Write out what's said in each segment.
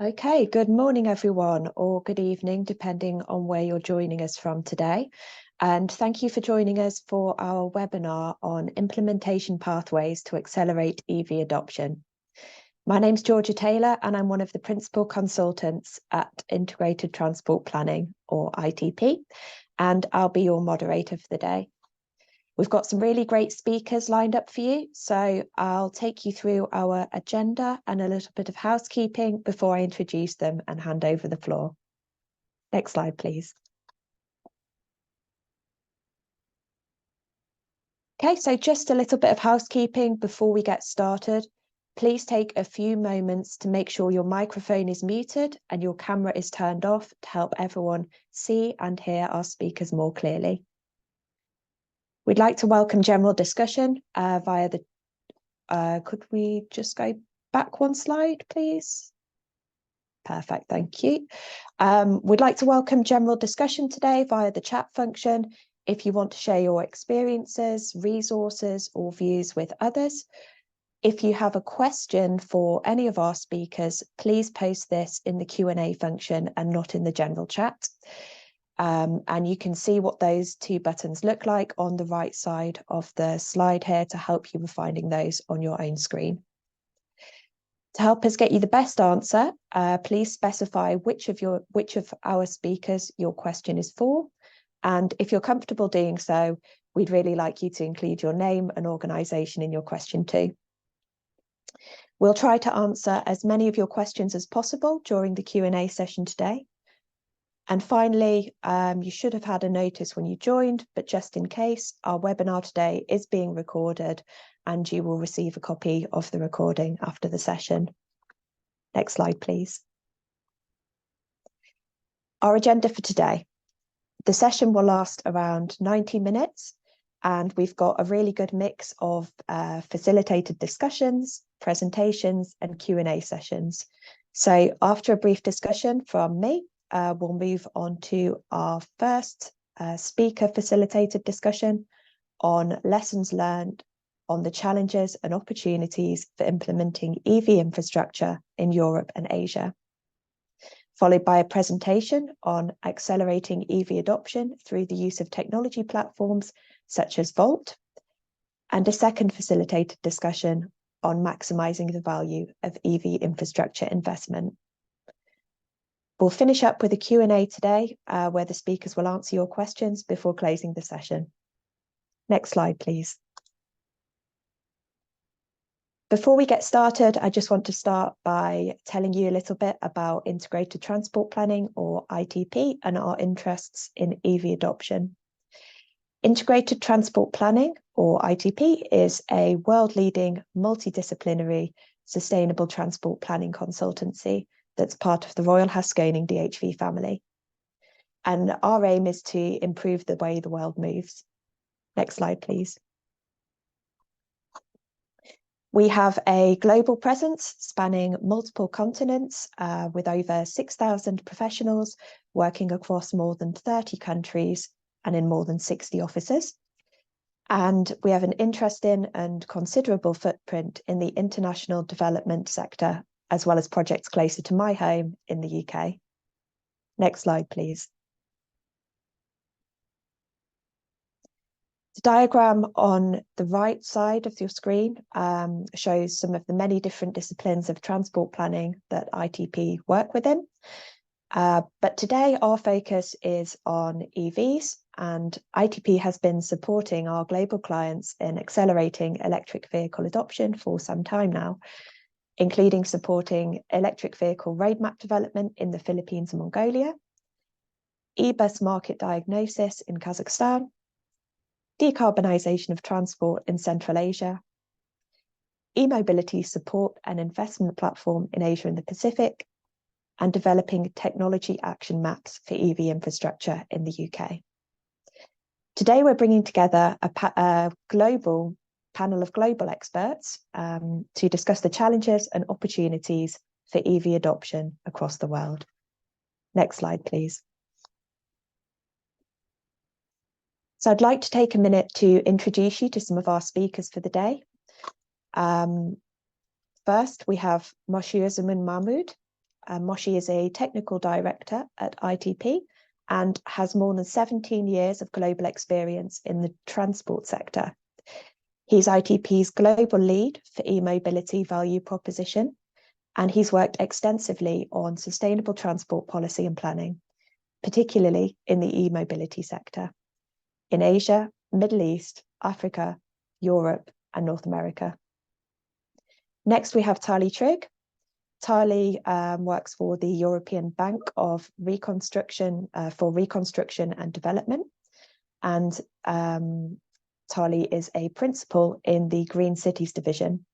Okay, good morning, everyone, or good evening, depending on where you're joining us from today. And thank you for joining us for our webinar on implementation pathways to accelerate EV adoption. My name's Georgia Taylor, and I'm one of the principal consultants at Integrated Transport Planning, or ITP, and I'll be your moderator for the day. We've got some really great speakers lined up for you, so I'll take you through our agenda and a little bit of housekeeping before I introduce them and hand over the floor. Next slide, please. Okay, so just a little bit of housekeeping before we get started. Please take a few moments to make sure your microphone is muted and your camera is turned off to help everyone see and hear our speakers more clearly. We'd like to welcome general discussion via the could we just go back one slide, please? Perfect, thank you. We'd like to welcome general discussion today via the chat function. If you want to share your experiences, resources, or views with others. If you have a question for any of our speakers, please post this in the Q&A function and not in the general chat. And you can see what those two buttons look like on the right side of the slide here to help you with finding those on your own screen. To help us get you the best answer, please specify which of our speakers your question is for. And if you're comfortable doing so, we'd really like you to include your name and organisation in your question too. We'll try to answer as many of your questions as possible during the Q&A session today. And finally, you should have had a notice when you joined, but just in case, our webinar today is being recorded and you will receive a copy of the recording after the session. Next slide, please. Our agenda for today. The session will last around 90 minutes, and we've got a really good mix of facilitated discussions, presentations, and Q&A sessions. So after a brief discussion from me, we'll move on to our first speaker facilitated discussion on lessons learned on the challenges and opportunities for implementing EV infrastructure in Europe and Asia, followed by a presentation on accelerating EV adoption through the use of technology platforms such as Volt, and a second facilitated discussion on maximising the value of EV infrastructure investment. We'll finish up with a Q&A today where the speakers will answer your questions before closing the session. Next slide, please. Before we get started, I just want to start by telling you a little bit about Integrated Transport Planning, or ITP, and our interests in EV adoption. Integrated Transport Planning, or ITP, is a world-leading multidisciplinary sustainable transport planning consultancy that's part of the Royal HaskoningDHV family. And our aim is to improve the way the world moves. Next slide, please. We have a global presence spanning multiple continents with over 6,000 professionals working across more than 30 countries and in more than 60 offices. And we have an interest in and considerable footprint in the international development sector, as well as projects closer to my home in the UK. Next slide, please. The diagram on the right side of your screen shows some of the many different disciplines of transport planning that ITP work within. But today our focus is on EVs, and ITP has been supporting our global clients in accelerating electric vehicle adoption for some time now, including supporting electric vehicle roadmap development in the Philippines and Mongolia, e-bus market diagnosis in Kazakhstan, decarbonisation of transport in Central Asia, e-mobility support and investment platform in Asia and the Pacific, and developing technology action maps for EV infrastructure in the UK. Today we're bringing together a global panel of global experts to discuss the challenges and opportunities for EV adoption across the world. Next slide, please. So I'd like to take a minute to introduce you to some of our speakers for the day. First, we have Moshe Zaman Mahmoud, Moshi is a technical director at ITP and has more than 17 years of global experience in the transport sector. He's ITP's global lead for e-mobility value proposition, and he's worked extensively on sustainable transport policy and planning, particularly in the e-mobility sector, in Asia, Middle East, Africa, Europe, and North America. Next, we have Tali Trigg. Tali works for the European Bank of Reconstruction and Development, and Tali is a principal in the Green Cities division.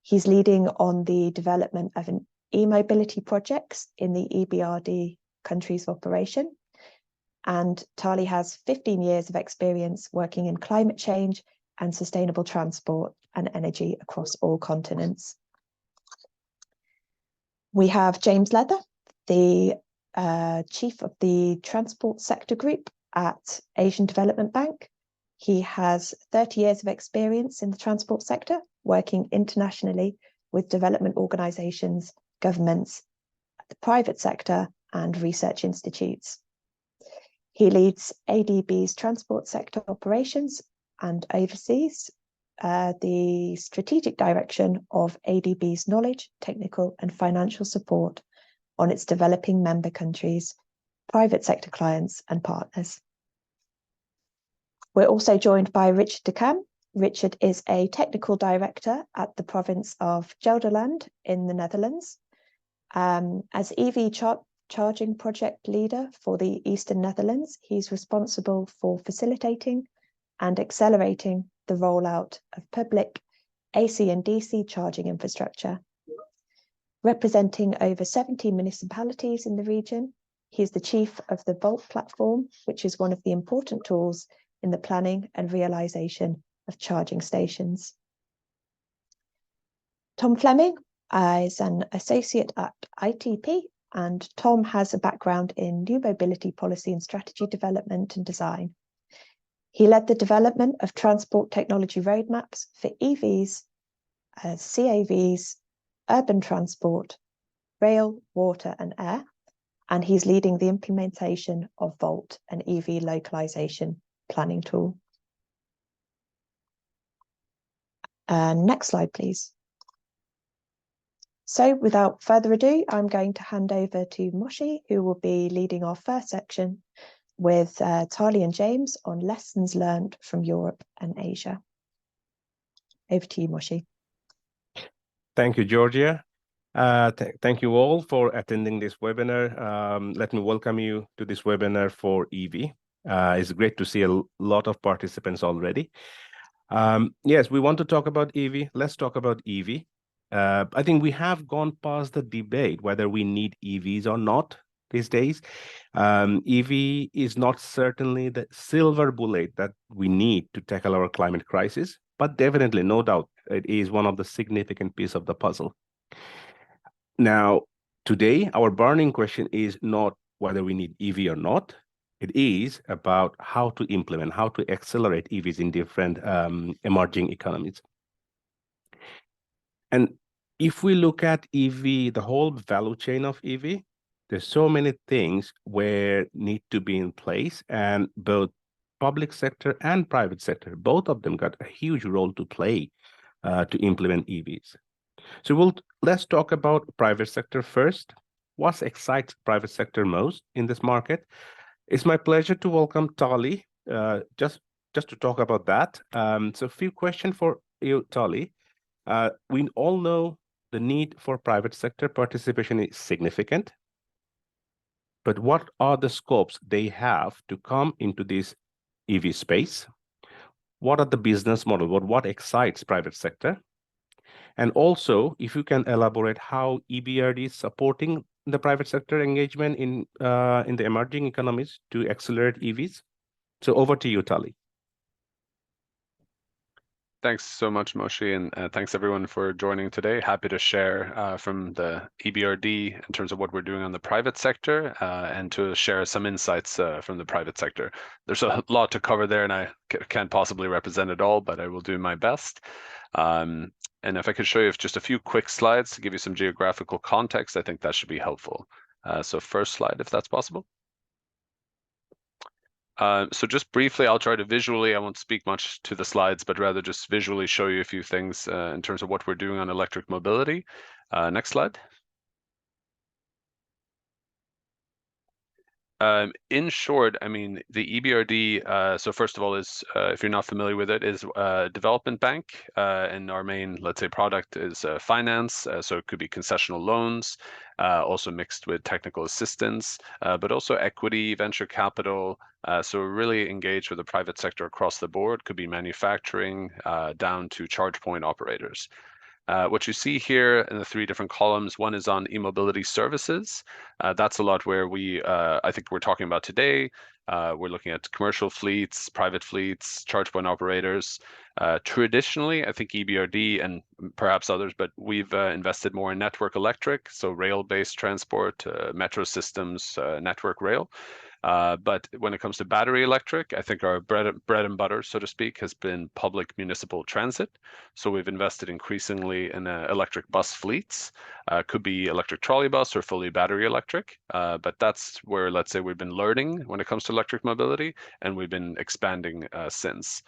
He's leading on the development of an e-mobility projects in the EBRD countries of operation. And Tali has 15 years of experience working in climate change and sustainable transport and energy across all continents. We have James Leather, the Chief of the Transport Sector Group at Asian Development Bank. He has 30 years of experience in the transport sector, working internationally with development organisations, governments, the private sector, and research institutes. He leads ADB's transport sector operations and oversees the strategic direction of ADB's knowledge, technical, and financial support on its developing member countries, private sector clients, and partners. We're also joined by Richard de Cam. Richard is a technical director at the Province of Gelderland in the Netherlands. As EV charging project leader for the Eastern Netherlands, he's responsible for facilitating and accelerating the rollout of public AC and DC charging infrastructure. Representing over 70 municipalities in the region, he's the chief of the Volt platform, which is one of the important tools in the planning and realisation of charging stations. Tom Fleming is an associate at ITP, and Tom has a background in new mobility policy and strategy development and design. He led the development of transport technology roadmaps for EVs, CAVs, urban transport, rail, water, and air, and he's leading the implementation of Volt, an EV localization planning tool. Next slide, please. So without further ado, I'm going to hand over to Moshi, who will be leading our first section with Tali and James on lessons learned from Europe and Asia. Over to you, Moshi. Thank you, Georgia. Thank you all for attending this webinar. Let me welcome you to this webinar for EV. It's great to see a lot of participants already. Yes, we want to talk about EV. Let's talk about EV. I think we have gone past the debate whether we need EVs or not these days. EV is not certainly the silver bullet that we need to tackle our climate crisis, but definitely, no doubt, it is one of the significant pieces of the puzzle. Now, today, our burning question is not whether we need EV or not. It is about how to implement, how to accelerate EVs in different emerging economies. And if we look at EV, the whole value chain of EV, there's so many things where need to be in place, and both public sector and private sector, both of them got a huge role to play to implement EVs. So let's talk about private sector first. What excites private sector most in this market? It's my pleasure to welcome Tali, just to talk about that. So a few questions for you, Tali. We all know the need for private sector participation is significant, but what are the scopes they have to come into this EV space? What are the business model? What excites private sector? And also, if you can elaborate how EBRD is supporting the private sector engagement in the emerging economies to accelerate EVs. So over to you, Tali. Thanks so much, Moshi, and thanks everyone for joining today. Happy to share from the EBRD in terms of what we're doing on the private sector and to share some insights from the private sector. There's a lot to cover there, and I can't possibly represent it all, but I will do my best. And if I could show you just a few quick slides to give you some geographical context, I think that should be helpful. So first slide, if that's possible. So just briefly, I'll try to visually, I won't speak much to the slides, but rather just visually show you a few things in terms of what we're doing on electric mobility. Next slide. In short, I mean, the EBRD, so first of all, is, if you're not familiar with it, is a development bank. And our main, let's say, product is finance. So it could be concessional loans, also mixed with technical assistance, but also equity, venture capital. So we're really engaged with the private sector across the board, could be manufacturing down to charge point operators. What you see here in the three different columns, one is on e-mobility services. That's a lot where I think we're talking about today. We're looking at commercial fleets, private fleets, charge point operators. Traditionally, I think EBRD and perhaps others, but we've invested more in network electric, so rail-based transport, metro systems, network rail. But when it comes to battery electric, I think our bread and butter, so to speak, has been public municipal transit. So we've invested increasingly in electric bus fleets. Could be electric trolley bus or fully battery electric. But that's where, let's say, we've been learning when it comes to electric mobility, and we've been expanding since.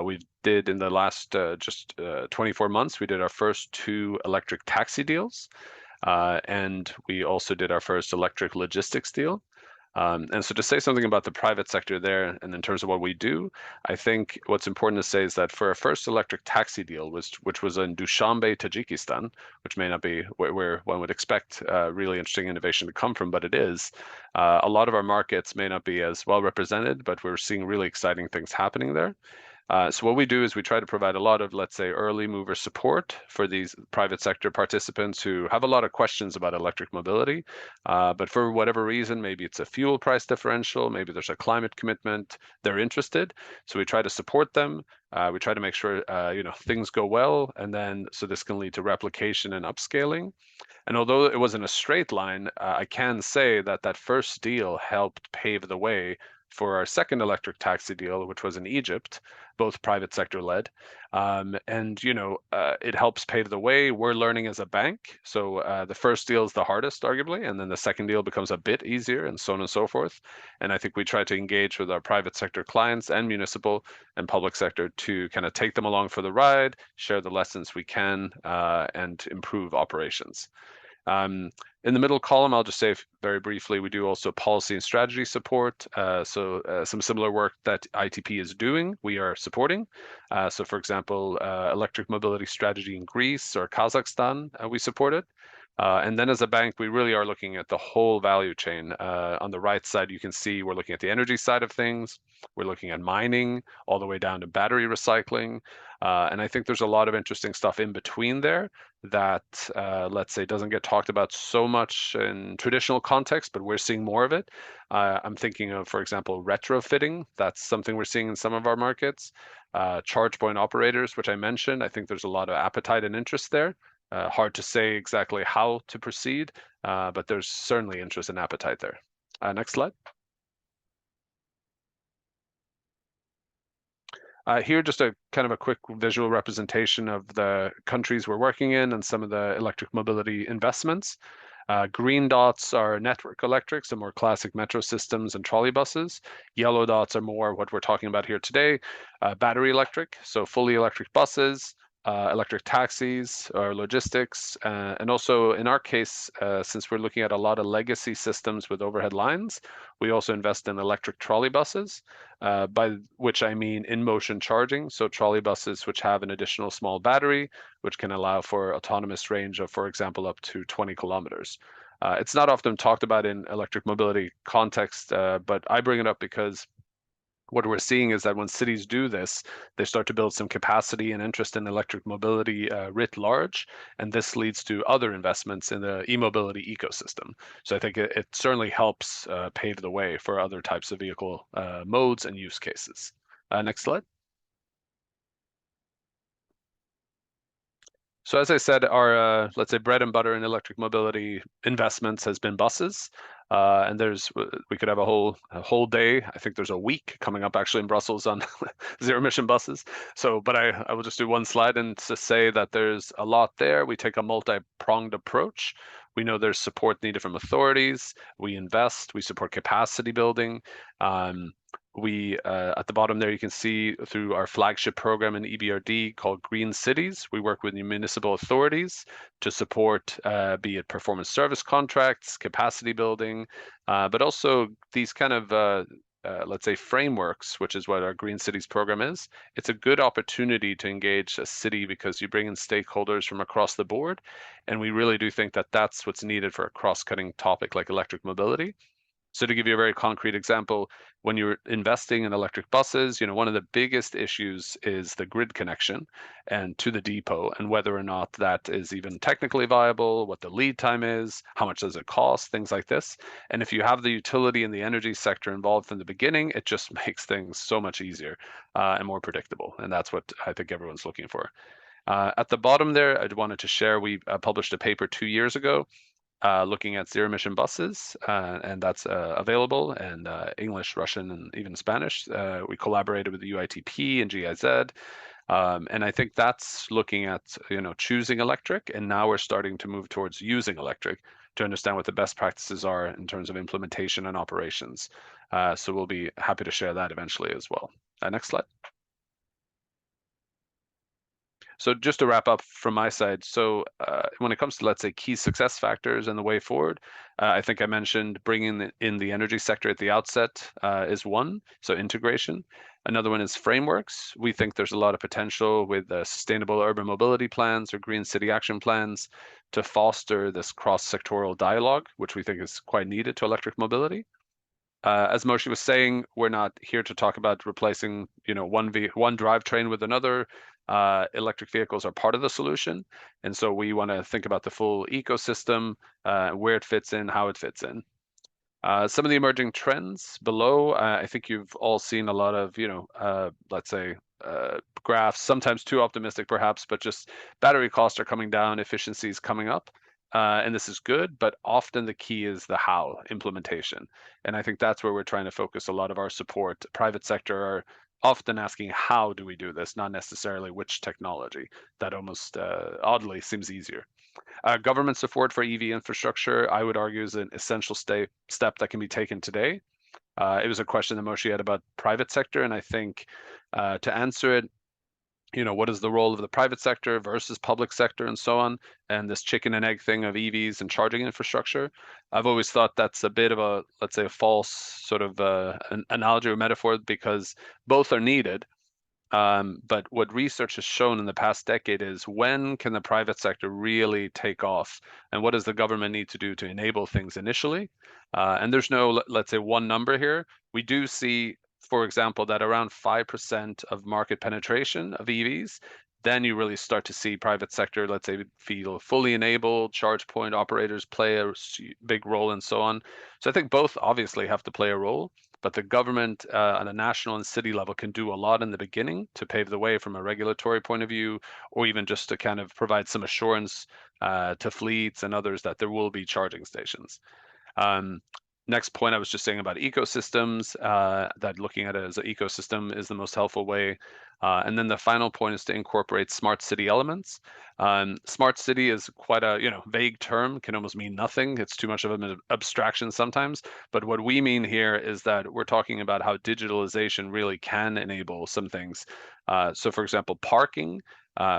We did in the last just 24 months, we did our first 2 electric taxi deals. And we also did our first electric logistics deal. And so to say something about the private sector there, and in terms of what we do, I think what's important to say is that for our first electric taxi deal, which was in Dushanbe, Tajikistan, which may not be where one would expect really interesting innovation to come from, but it is. A lot of our markets may not be as well represented, but we're seeing really exciting things happening there. So what we do is we try to provide a lot of, let's say, early mover support for these private sector participants who have a lot of questions about electric mobility. But for whatever reason, maybe it's a fuel price differential, maybe there's a climate commitment, they're interested. So we try to support them. We try to make sure, things go well. And then, so this can lead to replication and upscaling. And although it wasn't a straight line, I can say that that first deal helped pave the way for our second electric taxi deal, which was in Egypt, both private sector led. It helps pave the way. We're learning as a bank. So the first deal is the hardest, arguably, and then the second deal becomes a bit easier, and so on and so forth. And I think we try to engage with our private sector clients and municipal and public sector to kind of take them along for the ride, share the lessons we can, and improve operations. In the middle column, I'll just say very briefly, we do also policy and strategy support. Some similar work that ITP is doing, we are supporting. So for example, electric mobility strategy in Greece or Kazakhstan, we supported. And then as a bank, we really are looking at the whole value chain. On the right side, you can see we're looking at the energy side of things. We're looking at mining all the way down to battery recycling. And I think there's a lot of interesting stuff in between there that, let's say, doesn't get talked about so much in traditional context, but we're seeing more of it. I'm thinking of, for example, retrofitting. That's something we're seeing in some of our markets. Charge point operators, which I mentioned, I think there's a lot of appetite and interest there. Hard to say exactly how to proceed, but there's certainly interest and appetite there. Next slide. Here, just a kind of a quick visual representation of the countries we're working in and some of the electric mobility investments. Green dots are network electric, so more classic metro systems and trolley buses. Yellow dots are more what we're talking about here today, battery electric, so fully electric buses, electric taxis or logistics. And also in our case, since we're looking at a lot of legacy systems with overhead lines, we also invest in electric trolley buses, by which I mean in-motion charging. So trolley buses which have an additional small battery, which can allow for autonomous range of, for example, up to 20 kilometers. It's not often talked about in electric mobility context, but I bring it up because what we're seeing is that when cities do this, they start to build some capacity and interest in electric mobility writ large, and this leads to other investments in the e-mobility ecosystem. So I think it certainly helps pave the way for other types of vehicle modes and use cases. Next slide. So as I said, our let's say bread and butter in electric mobility investments has been buses, and we could have a whole day. I think there's a week coming up actually in Brussels on zero emission buses. So, but I will just do one slide and to say that there's a lot there. We take a multi-pronged approach. We know there's support needed from authorities. We invest. We support capacity building. We at the bottom there, you can see through our flagship program in EBRD called Green Cities, we work with municipal authorities to support, be it performance service contracts, capacity building, but also these kind of, let's say, frameworks, which is what our Green Cities program is. It's a good opportunity to engage a city because you bring in stakeholders from across the board. And we really do think that that's what's needed for a cross-cutting topic like electric mobility. So to give you a very concrete example, when you're investing in electric buses, one of the biggest issues is the grid connection and to the depot and whether or not that is even technically viable, what the lead time is, how much does it cost, things like this. And if you have the utility and the energy sector involved from the beginning, it just makes things so much easier and more predictable. And that's what I think everyone's looking for. At the bottom there, I wanted to share, we published a paper 2 years ago looking at zero emission buses, and that's available in English, Russian, and even Spanish. We collaborated with the UITP and GIZ, and I think that's looking at choosing electric, and now we're starting to move towards using electric to understand what the best practices are in terms of implementation and operations. So we'll be happy to share that eventually as well. Next slide. So just to wrap up from my side, so when it comes to, let's say, key success factors and the way forward, I think I mentioned bringing in the energy sector at the outset is one, so integration. Another one is frameworks. We think there's a lot of potential with sustainable urban mobility plans or green city action plans to foster this cross-sectoral dialogue, which we think is quite needed to electric mobility. As Moshe was saying, we're not here to talk about replacing, one drivetrain with another. Electric vehicles are part of the solution, and so we want to think about the full ecosystem, where it fits in, how it fits in. Some of the emerging trends below, I think you've all seen a lot of, let's say, graphs, sometimes too optimistic perhaps, but just battery costs are coming down, efficiencies coming up. And this is good, but often the key is the how implementation. And I think that's where we're trying to focus a lot of our support. Private sector are often asking, how do we do this? Not necessarily which technology. That almost oddly seems easier. Government support for EV infrastructure, I would argue, is an essential step that can be taken today. It was a question that Moshe had about private sector, and I think to answer it, what is the role of the private sector versus public sector and so on, and this chicken and egg thing of EVs and charging infrastructure. I've always thought that's a bit of a, let's say, a false sort of an analogy or metaphor because both are needed. But what research has shown in the past decade is when can the private sector really take off, and what does the government need to do to enable things initially? And there's no, let's say, one number here. We do see, for example, that around 5% of market penetration of EVs, then you really start to see private sector, let's say, feel fully enabled, charge point operators play a big role and so on. So I think both obviously have to play a role, but the government on a national and city level can do a lot in the beginning to pave the way from a regulatory point of view, or even just to kind of provide some assurance to fleets and others that there will be charging stations. Next point, I was just saying about ecosystems, that looking at it as an ecosystem is the most helpful way. And then the final point is to incorporate smart city elements. Smart city is quite a vague term, can almost mean nothing. It's too much of an abstraction sometimes. But what we mean here is that we're talking about how digitalization really can enable some things. So for example, parking,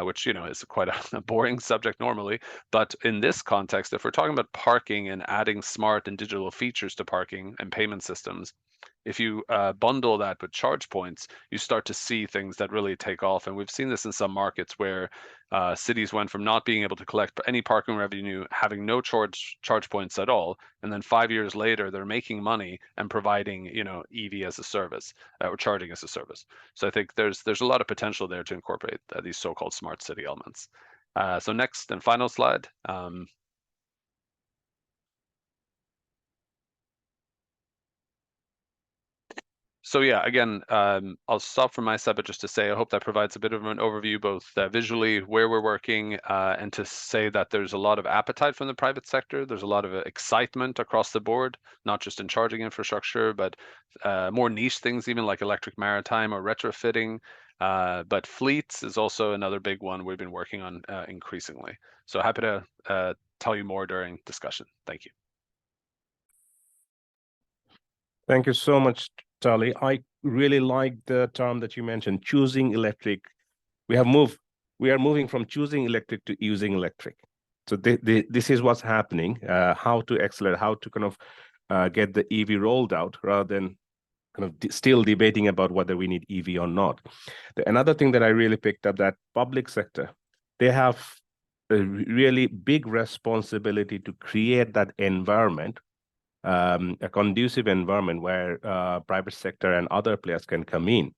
which is quite a boring subject normally, but in this context, if we're talking about parking and adding smart and digital features to parking and payment systems, if you bundle that with charge points, you start to see things that really take off. And we've seen this in some markets where cities went from not being able to collect any parking revenue, having no charge points at all, and then 5 years later, they're making money and providing EV as a service or charging as a service. So I think there's a lot of potential there to incorporate these so-called smart city elements. So next and final slide. So yeah, again, I'll stop from my side, but just to say, I hope that provides a bit of an overview, both visually where we're working, and to say that there's a lot of appetite from the private sector. There's a lot of excitement across the board, not just in charging infrastructure, but more niche things, even like electric maritime or retrofitting. But fleets is also another big one we've been working on increasingly. So happy to tell you more during discussion. Thank you. Thank you so much, Tali. I really like the term that you mentioned, choosing electric. We are moving from choosing electric to using electric. So this is what's happening, how to accelerate, how to kind of get the EV rolled out rather than kind of still debating about whether we need EV or not. Another thing that I really picked up, that public sector, they have a really big responsibility to create that environment, a conducive environment where private sector and other players can come in.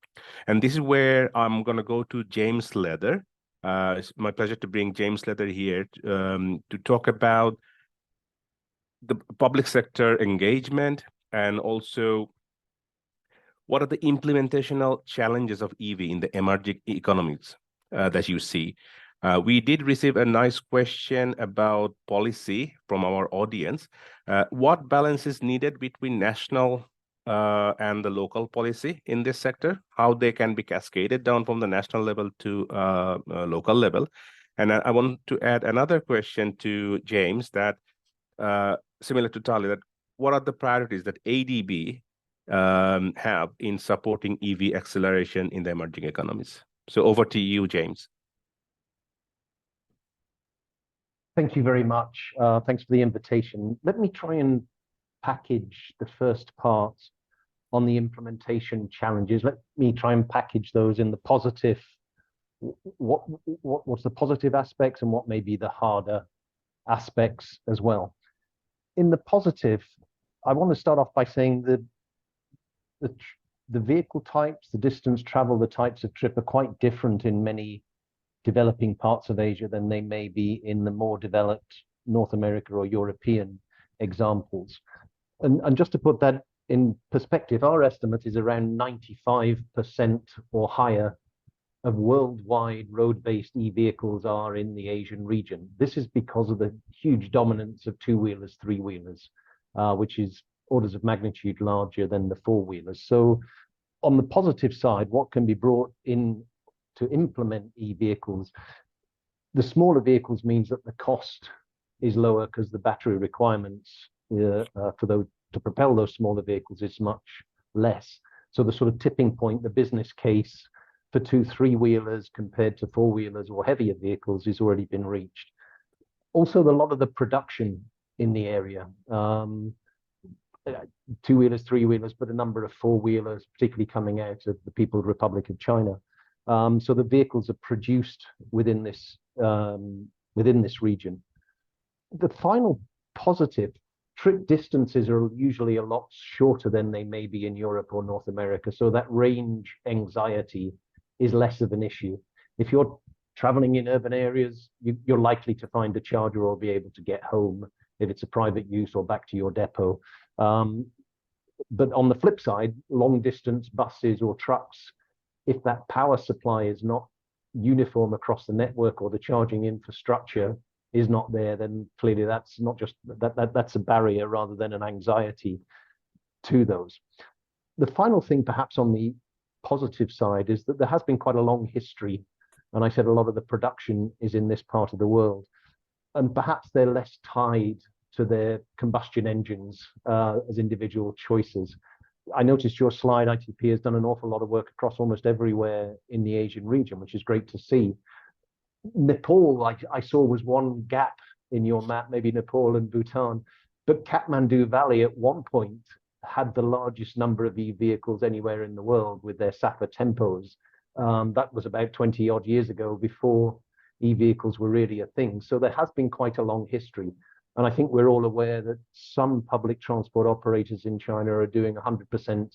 And this is where I'm going to go to James Leather. It's my pleasure to bring James Leather here to talk about the public sector engagement and also what are the implementational challenges of EV in the emerging economies that you see. We did receive a nice question about policy from our audience. What balance is needed between national and the local policy in this sector? How they can be cascaded down from the national level to local level? And I want to add another question to James that similar to Tali, that what are the priorities that ADB have in supporting EV acceleration in the emerging economies? So over to you, James. Thank you very much. Thanks for the invitation. Let me try and package the first part on the implementation challenges. Let me try and package those in the positive. What's the positive aspects and what may be the harder aspects as well. In the positive, I want to start off by saying that the vehicle types, the distance traveled, the types of trip are quite different in many developing parts of Asia than they may be in the more developed North America or European examples. And just to put that in perspective, our estimate is around 95% or higher of worldwide road-based e-vehicles are in the Asian region. This is because of the huge dominance of two-wheelers, three-wheelers, which is orders of magnitude larger than the four-wheelers. So on the positive side, what can be brought in to implement e-vehicles? The smaller vehicles means that the cost is lower because the battery requirements to propel those smaller vehicles is much less. So the sort of tipping point, the business case for two three-wheelers compared to four-wheelers or heavier vehicles has already been reached. Also, a lot of the production in the area, two-wheelers, three-wheelers, but a number of four-wheelers, particularly coming out of the People's Republic of China. So the vehicles are produced within this region. The final positive, trip distances are usually a lot shorter than they may be in Europe or North America. So that range anxiety is less of an issue. If you're traveling in urban areas, you're likely to find a charger or be able to get home if it's a private use or back to your depot. But on the flip side, long distance buses or trucks, if that power supply is not uniform across the network or the charging infrastructure is not there, then clearly that's not just that's a barrier rather than an anxiety to those. The final thing perhaps on the positive side is that there has been quite a long history, and I said a lot of the production is in this part of the world, and perhaps they're less tied to their combustion engines as individual choices. I noticed your slide, ITP has done an awful lot of work across almost everywhere in the Asian region, which is great to see. Nepal, I saw, was one gap in your map, maybe Nepal and Bhutan, but Kathmandu Valley at one point had the largest number of e-vehicles anywhere in the world with their SAFA tempos. That was about 20 odd years ago, before e-vehicles were really a thing. So there has been quite a long history. And I think we're all aware that some public transport operators in China are doing 100%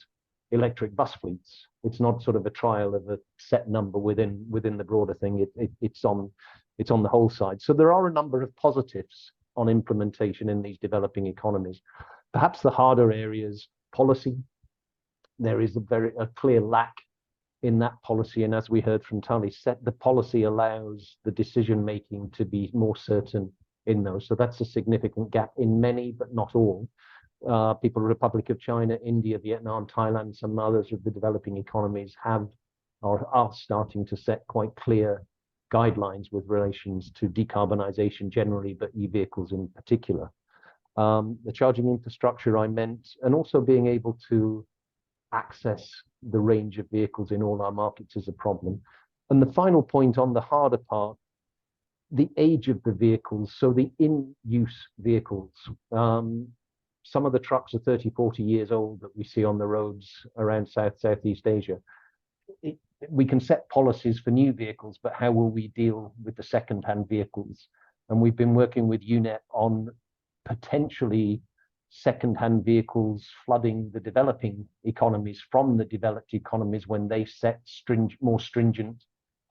electric bus fleets. It's not sort of a trial of a set number within the broader thing. It's on the whole side. So there are a number of positives on implementation in these developing economies. Perhaps the harder areas, policy. there is a clear lack in that policy. And as we heard from Tali, the policy allows the decision making to be more certain in those. So that's a significant gap in many, but not all. People, Republic of China, India, Vietnam, Thailand, some others of the developing economies are starting to set quite clear guidelines with relations to decarbonization generally, but e-vehicles in particular. The charging infrastructure I meant, and also being able to access the range of vehicles in all our markets is a problem. And the final point on the harder part, the age of the vehicles, so the in-use vehicles. Some of the trucks are 30, 40 years old that we see on the roads around Southeast Asia. We can set policies for new vehicles, but how will we deal with the second-hand vehicles? And we've been working with UNEP on potentially second-hand vehicles flooding the developing economies from the developed economies when they set more stringent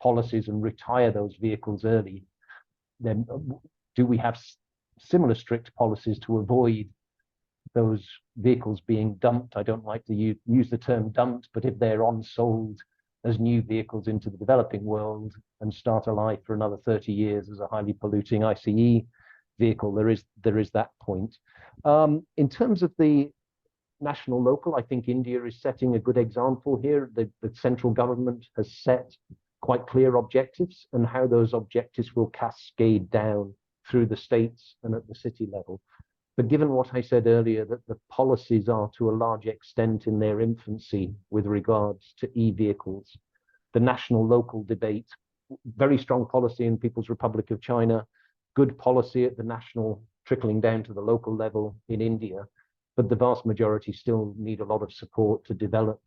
policies and retire those vehicles early. Then do we have similar strict policies to avoid those vehicles being dumped? I don't like to use the term dumped, but if they're on-sold as new vehicles into the developing world and start a life for another 30 years as a highly polluting ICE vehicle, there is that point. In terms of the national local, I think India is setting a good example here. The central government has set quite clear objectives, and how those objectives will cascade down through the states and at the city level. But given what I said earlier, that the policies are to a large extent in their infancy with regards to e-vehicles, the national local debate, very strong policy in People's Republic of China, good policy at the national trickling down to the local level in India, but the vast majority still need a lot of support to develop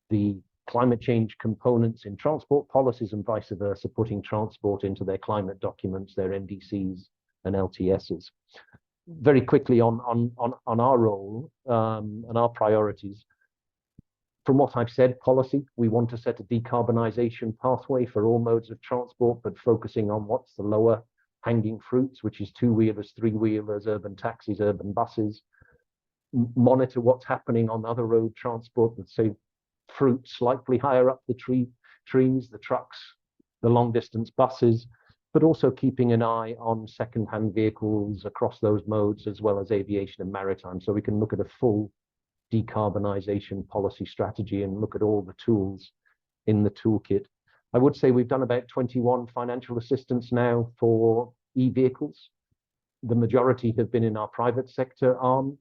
the climate change components in transport policies and vice versa, putting transport into their climate documents, their NDCs and LTSs. Very quickly on our role and our priorities. From what I've said, policy, we want to set a decarbonisation pathway for all modes of transport, but focusing on what's the lower hanging fruits, which is two-wheelers, three-wheelers, urban taxis, urban buses. Monitor what's happening on other road transport, let's say fruit slightly higher up the trees, the trucks, the long-distance buses, but also keeping an eye on second-hand vehicles across those modes, as well as aviation and maritime, so we can look at a full decarbonisation policy strategy and look at all the tools in the toolkit. I would say we've done about 21 financial assistance now for e-vehicles. The majority have been in our private sector arm,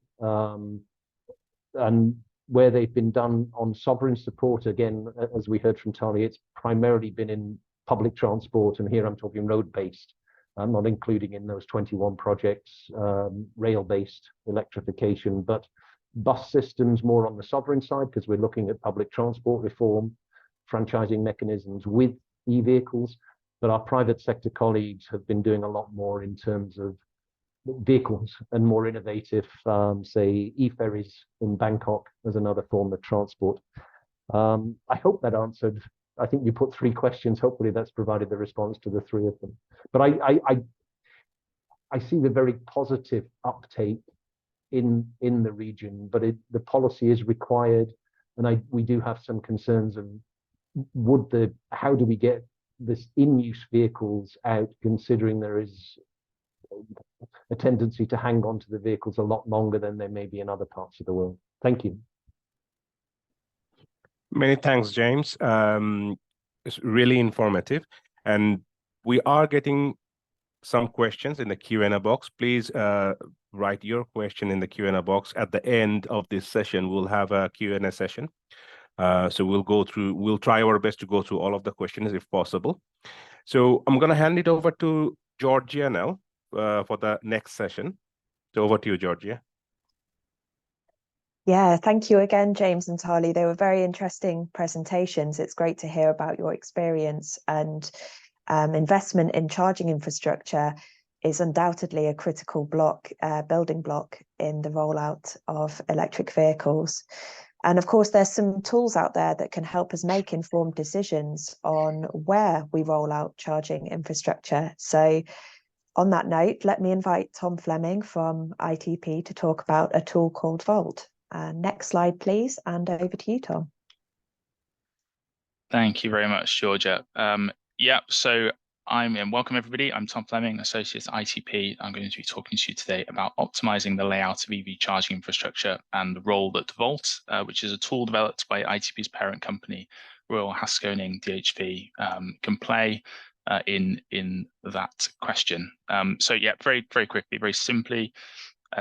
and where they've been done on sovereign support, again, as we heard from Tali, it's primarily been in public transport, and here I'm talking road-based. I'm not including in those 21 projects rail-based electrification, but bus systems more on the sovereign side, because we're looking at public transport reform, franchising mechanisms with e-vehicles. But our private sector colleagues have been doing a lot more in terms of vehicles and more innovative, say, e-ferries in Bangkok as another form of transport. I hope that answered. I think you put 3 questions. Hopefully that's provided the response to the 3 of them. But I see the very positive uptake in the region, but the policy is required, and we do have some concerns of how do we get this in-use vehicles out, considering there is a tendency to hang on to the vehicles a lot longer than there may be in other parts of the world. Thank you. Many thanks, James. It's really informative, and we are getting some questions in the Q&A box. Please write your question in the Q&A box. At the end of this session, we'll have a Q&A session. So we'll try our best to go through all of the questions if possible. So I'm going to hand it over to Georgia now for the next session. So over to you, Georgia. Yeah, thank you again, James and Tali. They were very interesting presentations. It's great to hear about your experience, and investment in charging infrastructure is undoubtedly a critical building block in the rollout of electric vehicles. And of course, there's some tools out there that can help us make informed decisions on where we roll out charging infrastructure. So on that note, let me invite Tom Fleming from ITP to talk about a tool called Volt. Next slide, please, and over to you, Tom. Thank you very much, Georgia. So welcome everybody. I'm Tom Fleming, Associate at ITP. I'm going to be talking to you today about optimizing the layout of EV charging infrastructure and the role that Volt, which is a tool developed by ITP's parent company, Royal HaskoningDHV, can play in that question. Very quickly, very simply,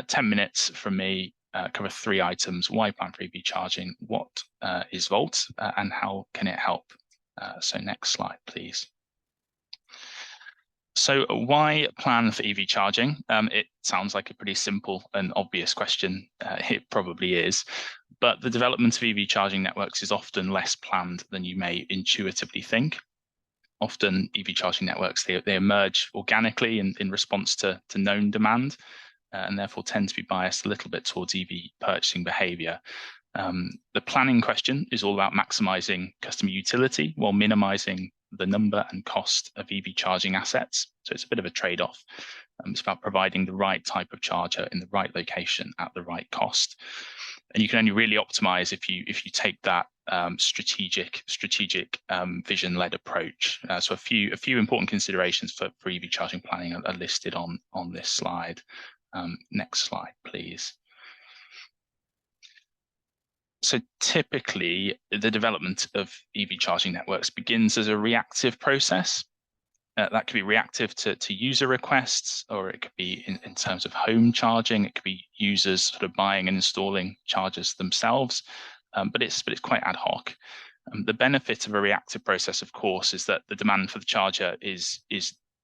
10 minutes from me. Cover 3 items: why plan for EV charging, what is Volt, and how can it help? So next slide, please. So why plan for EV charging? It sounds like a pretty simple and obvious question. It probably is, but the development of EV charging networks is often less planned than you may intuitively think. Often EV charging networks, they emerge organically in response to known demand, and therefore tend to be biased a little bit towards EV purchasing behavior. The planning question is all about maximizing customer utility while minimizing the number and cost of EV charging assets. So it's a bit of a trade-off. It's about providing the right type of charger in the right location at the right cost. And you can only really optimize if you take that strategic vision-led approach. So a few important considerations for EV charging planning are listed on this slide. Next slide, please. So typically, the development of EV charging networks begins as a reactive process. That could be reactive to user requests, or it could be in terms of home charging. It could be users sort of buying and installing chargers themselves, but it's quite ad hoc. The benefit of a reactive process, of course, is that the demand for the charger is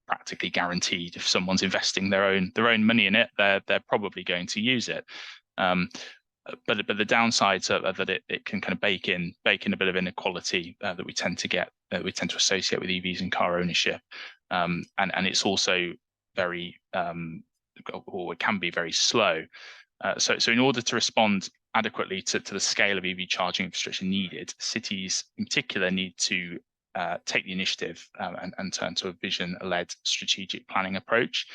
practically guaranteed. If someone's investing their own money in it, they're probably going to use it. But the downsides are that it can kind of bake in a bit of inequality that we tend to associate with EVs and car ownership, and it's also very or it can be very slow. So in order to respond adequately to the scale of EV charging infrastructure needed, cities in particular need to take the initiative and turn to a vision-led strategic planning approach.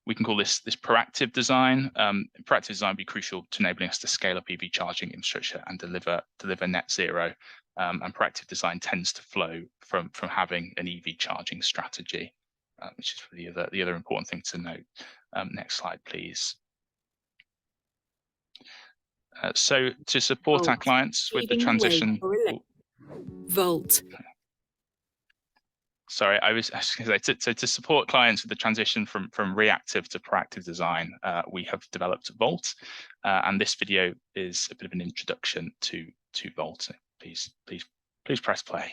We can call this proactive design. Proactive design would be crucial to enabling us to scale up EV charging infrastructure and deliver net zero. And proactive design tends to flow from having an EV charging strategy, which is the other important thing to note. Next slide, please. So to support our clients with the transition. Volt. Sorry, I was going to say, to support clients with the transition from reactive to proactive design, we have developed Volt, and this video is a bit of an introduction to Volt. So please press play.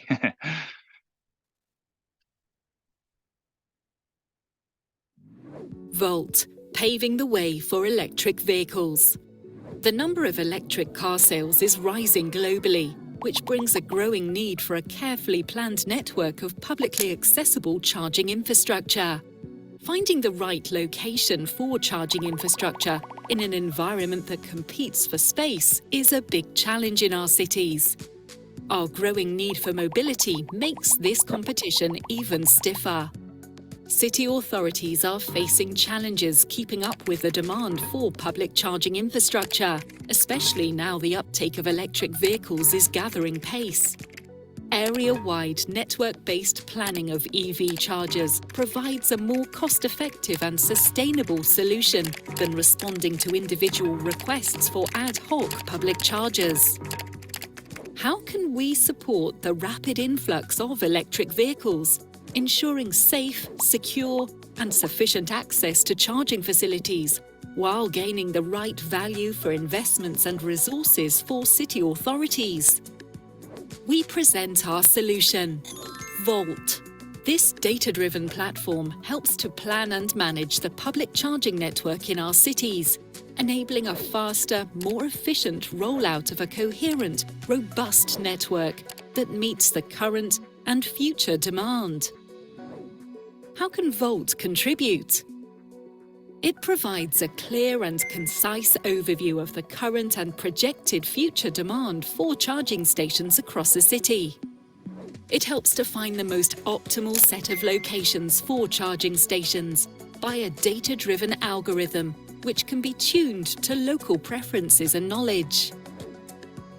Volt, paving the way for electric vehicles. The number of electric car sales is rising globally, which brings a growing need for a carefully planned network of publicly accessible charging infrastructure. Finding the right location for charging infrastructure in an environment that competes for space is a big challenge in our cities. Our growing need for mobility makes this competition even stiffer. City authorities are facing challenges keeping up with the demand for public charging infrastructure, especially now the uptake of electric vehicles is gathering pace. Area-wide network-based planning of EV chargers provides a more cost-effective and sustainable solution than responding to individual requests for ad hoc public chargers. How can we support the rapid influx of electric vehicles, ensuring safe, secure, and sufficient access to charging facilities, while gaining the right value for investments and resources for city authorities? We present our solution, Volt. This data-driven platform helps to plan and manage the public charging network in our cities, enabling a faster, more efficient rollout of a coherent, robust network that meets the current and future demand. How can Volt contribute? It provides a clear and concise overview of the current and projected future demand for charging stations across the city. It helps to find the most optimal set of locations for charging stations by a data-driven algorithm which can be tuned to local preferences and knowledge.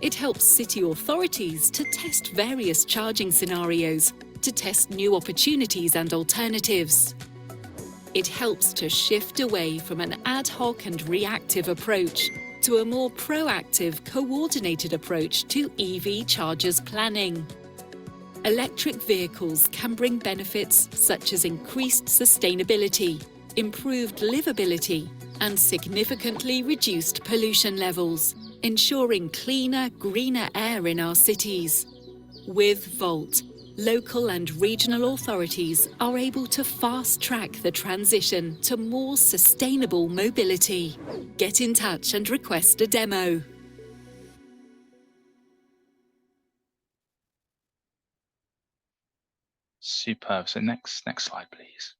It helps city authorities to test various charging scenarios, to test new opportunities and alternatives. It helps to shift away from an ad hoc and reactive approach to a more proactive, coordinated approach to EV chargers planning. Electric vehicles can bring benefits such as increased sustainability, improved livability, and significantly reduced pollution levels, ensuring cleaner, greener air in our cities. With Volt, local and regional authorities are able to fast-track the transition to more sustainable mobility. Get in touch and request a demo. Superb. So next slide, please.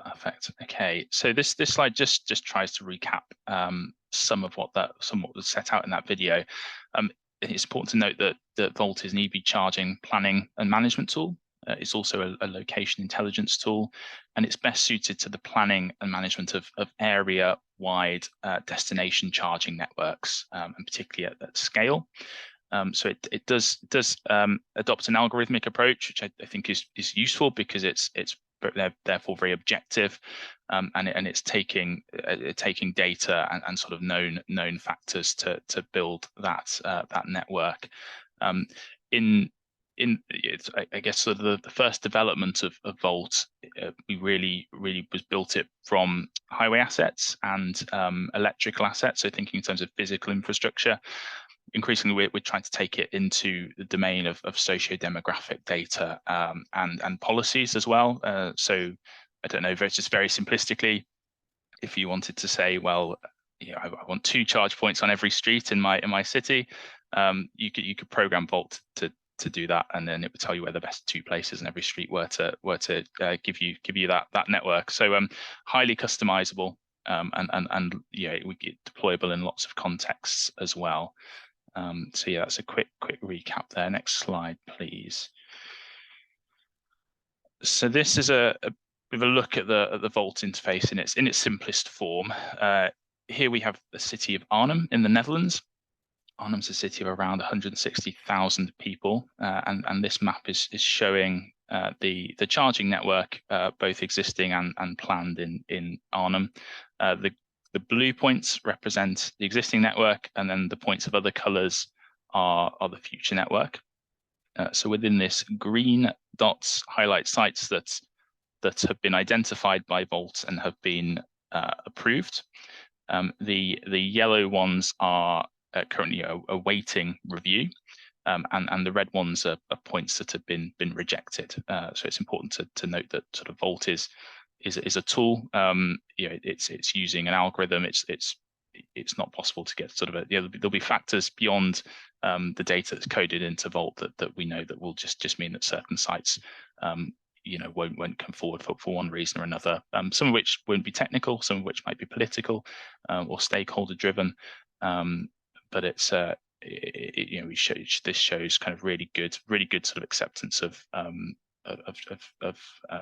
Perfect. Okay, so this slide just tries to recap some of what was set out in that video. It's important to note that Volt is an EV charging planning and management tool. It's also a location intelligence tool, and it's best suited to the planning and management of area-wide destination charging networks, and particularly at scale. So it does adopt an algorithmic approach, which I think is useful because it's therefore very objective, and it's taking data and sort of known factors to build that network. I guess sort of the first development of Volt, we really was built it from highway assets and electrical assets. So thinking in terms of physical infrastructure. Increasingly, we're trying to take it into the domain of socio-demographic data and policies as well. So I don't know, just very simplistically, if you wanted to say, well, I want 2 charge points on every street in my city, you could program Volt to do that, and then it would tell you where the best 2 places in every street were to give you that network. So highly customizable, and we get deployable in lots of contexts as well. So yeah, that's a quick recap there. Next slide, please. So this is a bit of a look at the Volt interface in its simplest form. Here we have the city of Arnhem in the Netherlands. Arnhem's a city of around 160,000 people, and this map is showing the charging network, both existing and planned in Arnhem. The blue points represent the existing network, and then the points of other colors are the future network. So within this, green dots highlight sites that have been identified by Volt and have been approved. The yellow ones are currently awaiting review, and the red ones are points that have been rejected. So it's important to note that sort of Volt is a tool. It's using an algorithm. It's not possible to get sort of there'll be factors beyond the data that's coded into Volt that we know that will just mean that certain sites won't come forward for one reason or another. Some of which won't be technical, some of which might be political or stakeholder driven. But it's this shows kind of really good sort of acceptance of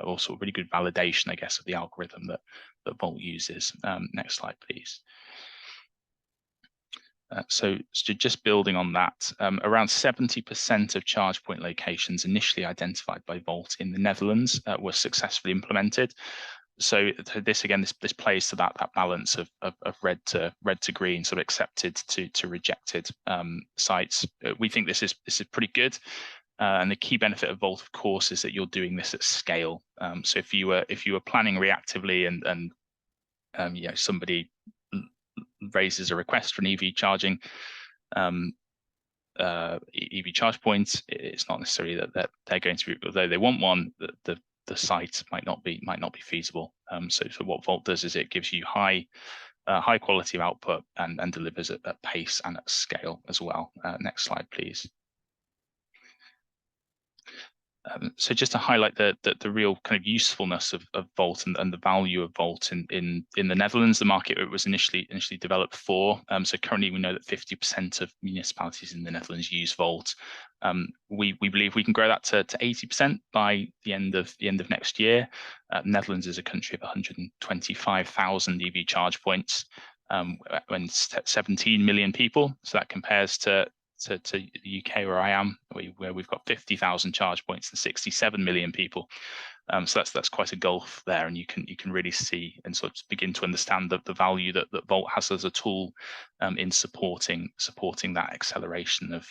also really good validation, I guess, of the algorithm that Volt uses. Next slide, please. So just building on that, around 70% of charge point locations initially identified by Volt in the Netherlands were successfully implemented. So this plays to that balance of red to green, sort of accepted to rejected sites. We think this is pretty good. And the key benefit of Volt, of course, is that you're doing this at scale. So if you were planning reactively and somebody raises a request for an EV charging EV charge points, it's not necessarily that they're going to be, although they want one, the site might not be feasible. So what Volt does is it gives you high quality of output and delivers at pace and at scale as well. Next slide, please. So just to highlight the real kind of usefulness of Volt and the value of Volt in the Netherlands, the market it was initially developed for. So currently we know that 50% of municipalities in the Netherlands use Volt. We believe we can grow that to 80% by the end of next year. Netherlands is a country of 125,000 EV charge points, when 17 million people. So that compares to the UK where I am, where we've got 50,000 charge points and 67 million people. So that's quite a gulf there, and you can really see and sort of begin to understand the value that Volt has as a tool in supporting that acceleration of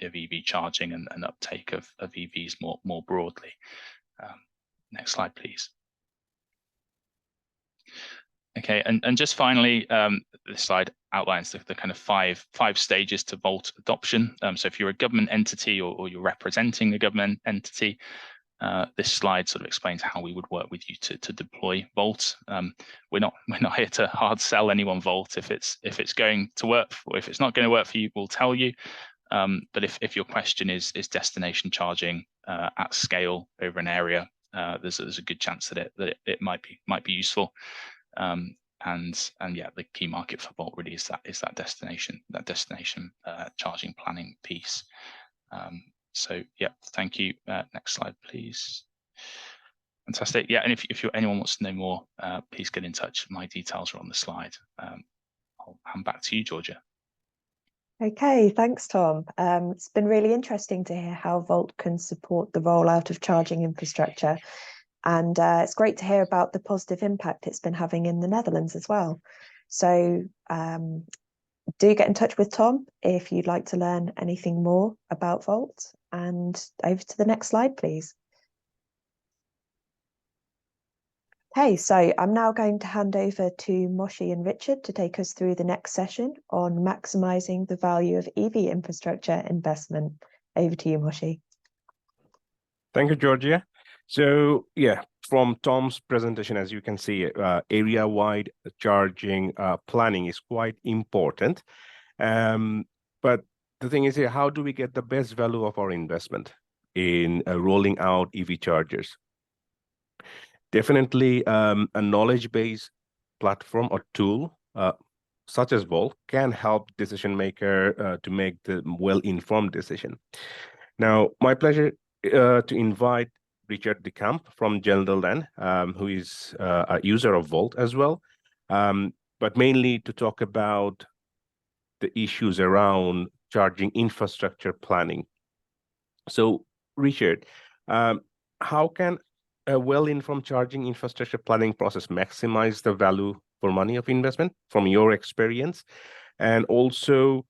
EV charging and uptake of EVs more broadly. Next slide, please. Okay, and just finally, this slide outlines the kind of five stages to Volt adoption. So if you're a government entity or you're representing a government entity, this slide sort of explains how we would work with you to deploy Volt. We're not here to hard sell anyone Volt. If it's going to work, or if it's not going to work for you, we'll tell you. But if your question is destination charging at scale over an area, there's a good chance that it might be useful. And yeah, the key market for Volt really is that destination charging planning piece. So yeah, thank you. Next slide, please. Fantastic. Yeah, and if anyone wants to know more, please get in touch. My details are on the slide. I'll hand back to you, Georgia. Okay, thanks, Tom. It's been really interesting to hear how Volt can support the rollout of charging infrastructure. And it's great to hear about the positive impact it's been having in the Netherlands as well. So do get in touch with Tom if you'd like to learn anything more about Volt. And over to the next slide, please. Okay, so I'm now going to hand over to Moshi and Richard to take us through the next session on maximising the value of EV infrastructure investment. Over to you, Moshi. Thank you, Georgia. So yeah, from Tom's presentation, as you can see, area-wide charging planning is quite important. But the thing is here, how do we get the best value of our investment in rolling out EV chargers? Definitely a knowledge-based platform or tool such as Volt can help decision maker to make the well-informed decision. Now, my pleasure to invite Richard de Camp from Gelderland, who is a user of Volt as well, but mainly to talk about the issues around charging infrastructure planning. So, Richard, how can a well-informed charging infrastructure planning process maximize the value for money of investment from your experience? And also,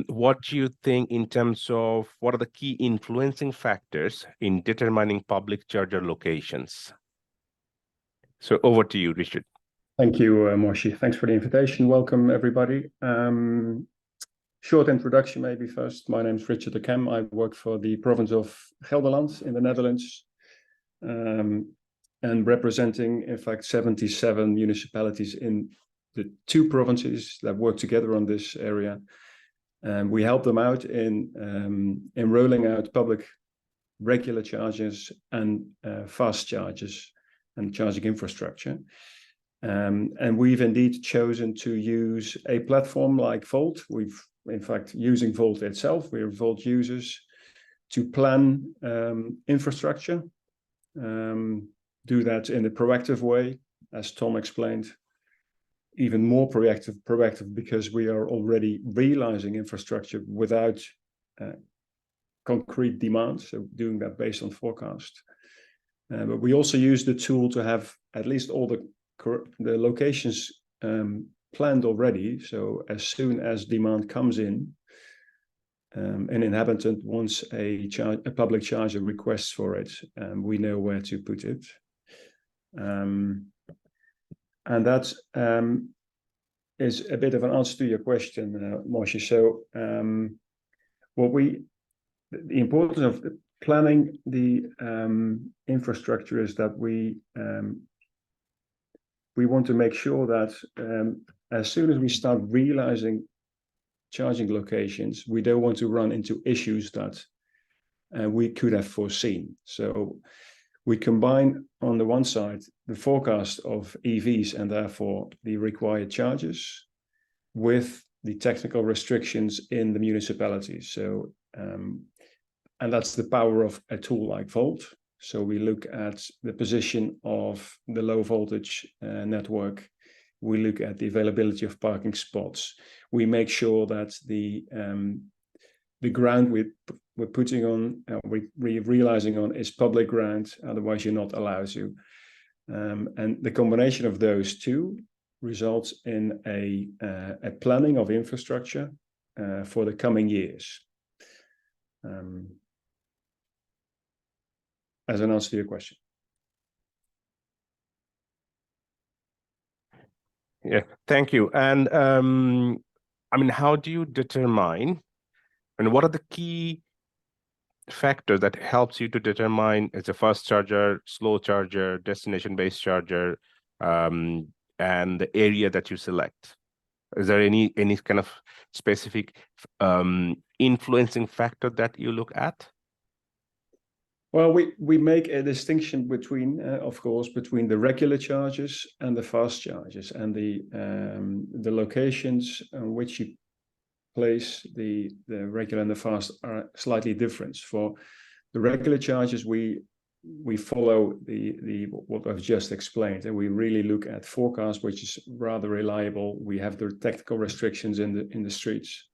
what do you think in terms of what are the key influencing factors in determining public charger locations? So over to you, Richard. Thank you, Moshi. Thanks for the invitation. Welcome, everybody. Short introduction maybe first. My name is Richard de Camp. I work for the Province of Gelderland in the Netherlands, and representing, in fact, 77 municipalities in the 2 provinces that work together on this area. We help them out in rolling out public regular chargers and fast chargers and charging infrastructure. And we've indeed chosen to use a platform like Volt. We've, in fact, using Volt itself, we're Volt users, to plan infrastructure, do that in a proactive way, as Tom explained. Even more proactive because we are already realizing infrastructure without concrete demand, so doing that based on forecast. But we also use the tool to have at least all the locations planned already. So as soon as demand comes in, an inhabitant wants a public charger requests for it, we know where to put it. And that is a bit of an answer to your question, Moshi. So the importance of planning the infrastructure is that we want to make sure that as soon as we start realizing charging locations, we don't want to run into issues that we could have foreseen. So we combine on the one side the forecast of EVs and therefore the required charges with the technical restrictions in the municipalities. So and that's the power of a tool like Volt. So we look at the position of the low voltage network. We look at the availability of parking spots. We make sure that the ground we're putting on, we're realizing on, is public ground. Otherwise, you're not allowed to. And the combination of those two results in a planning of infrastructure for the coming years. As an answer to your question. Yeah, thank you. And I mean, how do you determine, and what are the key factors that helps you to determine it's a fast charger, slow charger, destination-based charger, and the area that you select? Is there any kind of specific influencing factor that you look at? Well, we make a distinction between, of course, between the regular charges and the fast charges, and the locations in which you place the regular and the fast are slightly different. For the regular charges, we follow the what I've just explained, and we really look at forecast, which is rather reliable. We have the technical restrictions in the streets.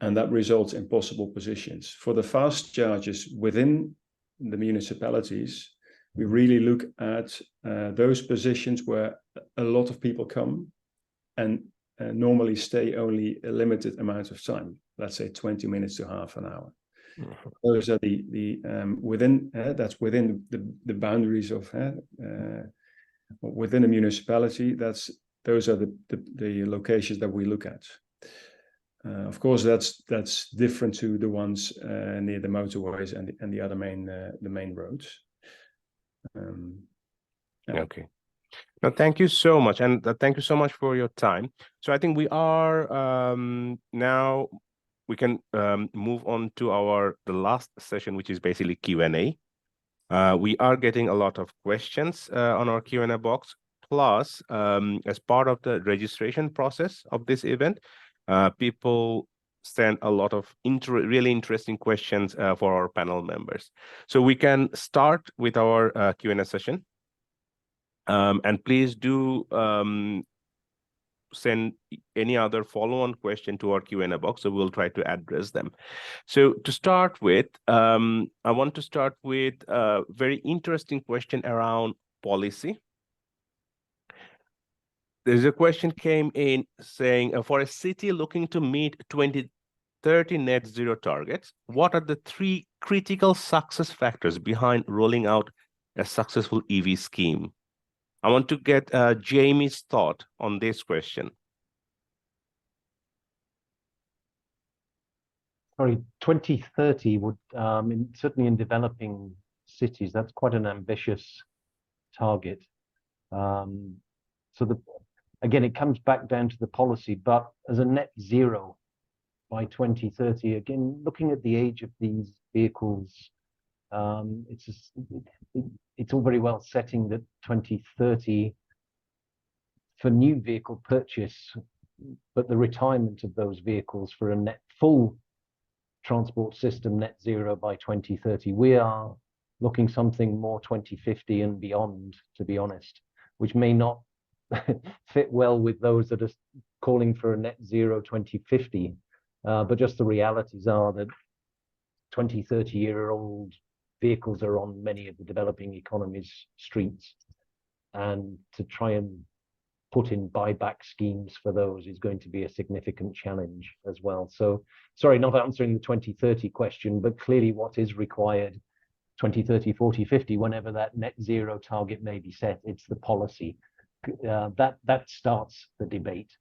And that results in possible positions. For the fast charges within the municipalities, we really look at those positions where a lot of people come and normally stay only a limited amount of time, let's say 20 minutes to half an hour. Mm-hmm. Those are that's within the boundaries of within a municipality. Those are the locations that we look at. Of course, that's different to the ones near the motorways and the other main roads. Yeah. Okay. Now, thank you so much, and thank you so much for your time. So I think we are now we can move on to the last session, which is basically Q&A. We are getting a lot of questions on our Q&A box. Plus, as part of the registration process of this event, people send a lot of really interesting questions for our panel members. So we can start with our Q&A session. And please do send any other follow-on question to our Q&A box, so we'll try to address them. So to start with, I want to start with a very interesting question around policy. There's a question came in saying, for a city looking to meet 2030 net zero targets, what are the 3 critical success factors behind rolling out a successful EV scheme? I want to get Jamie's thought on this question. Sorry, 2030 would, certainly in developing cities, that's quite an ambitious target. So again, it comes back down to the policy, but as a net zero by 2030, again, looking at the age of these vehicles, it's all very well setting that 2030 for new vehicle purchase, but the retirement of those vehicles for a full transport system net zero by 2030, we are looking something more 2050 and beyond, to be honest, which may not fit well with those that are calling for a net zero 2050, but just the realities are that 20-30-year-old vehicles are on many of the developing economies' streets, and to try and put in buyback schemes for those is going to be a significant challenge as well. So sorry, not answering the 2030 question, but clearly what is required 2030, 40, 50, whenever that net zero target may be set, it's the policy. That starts the debate,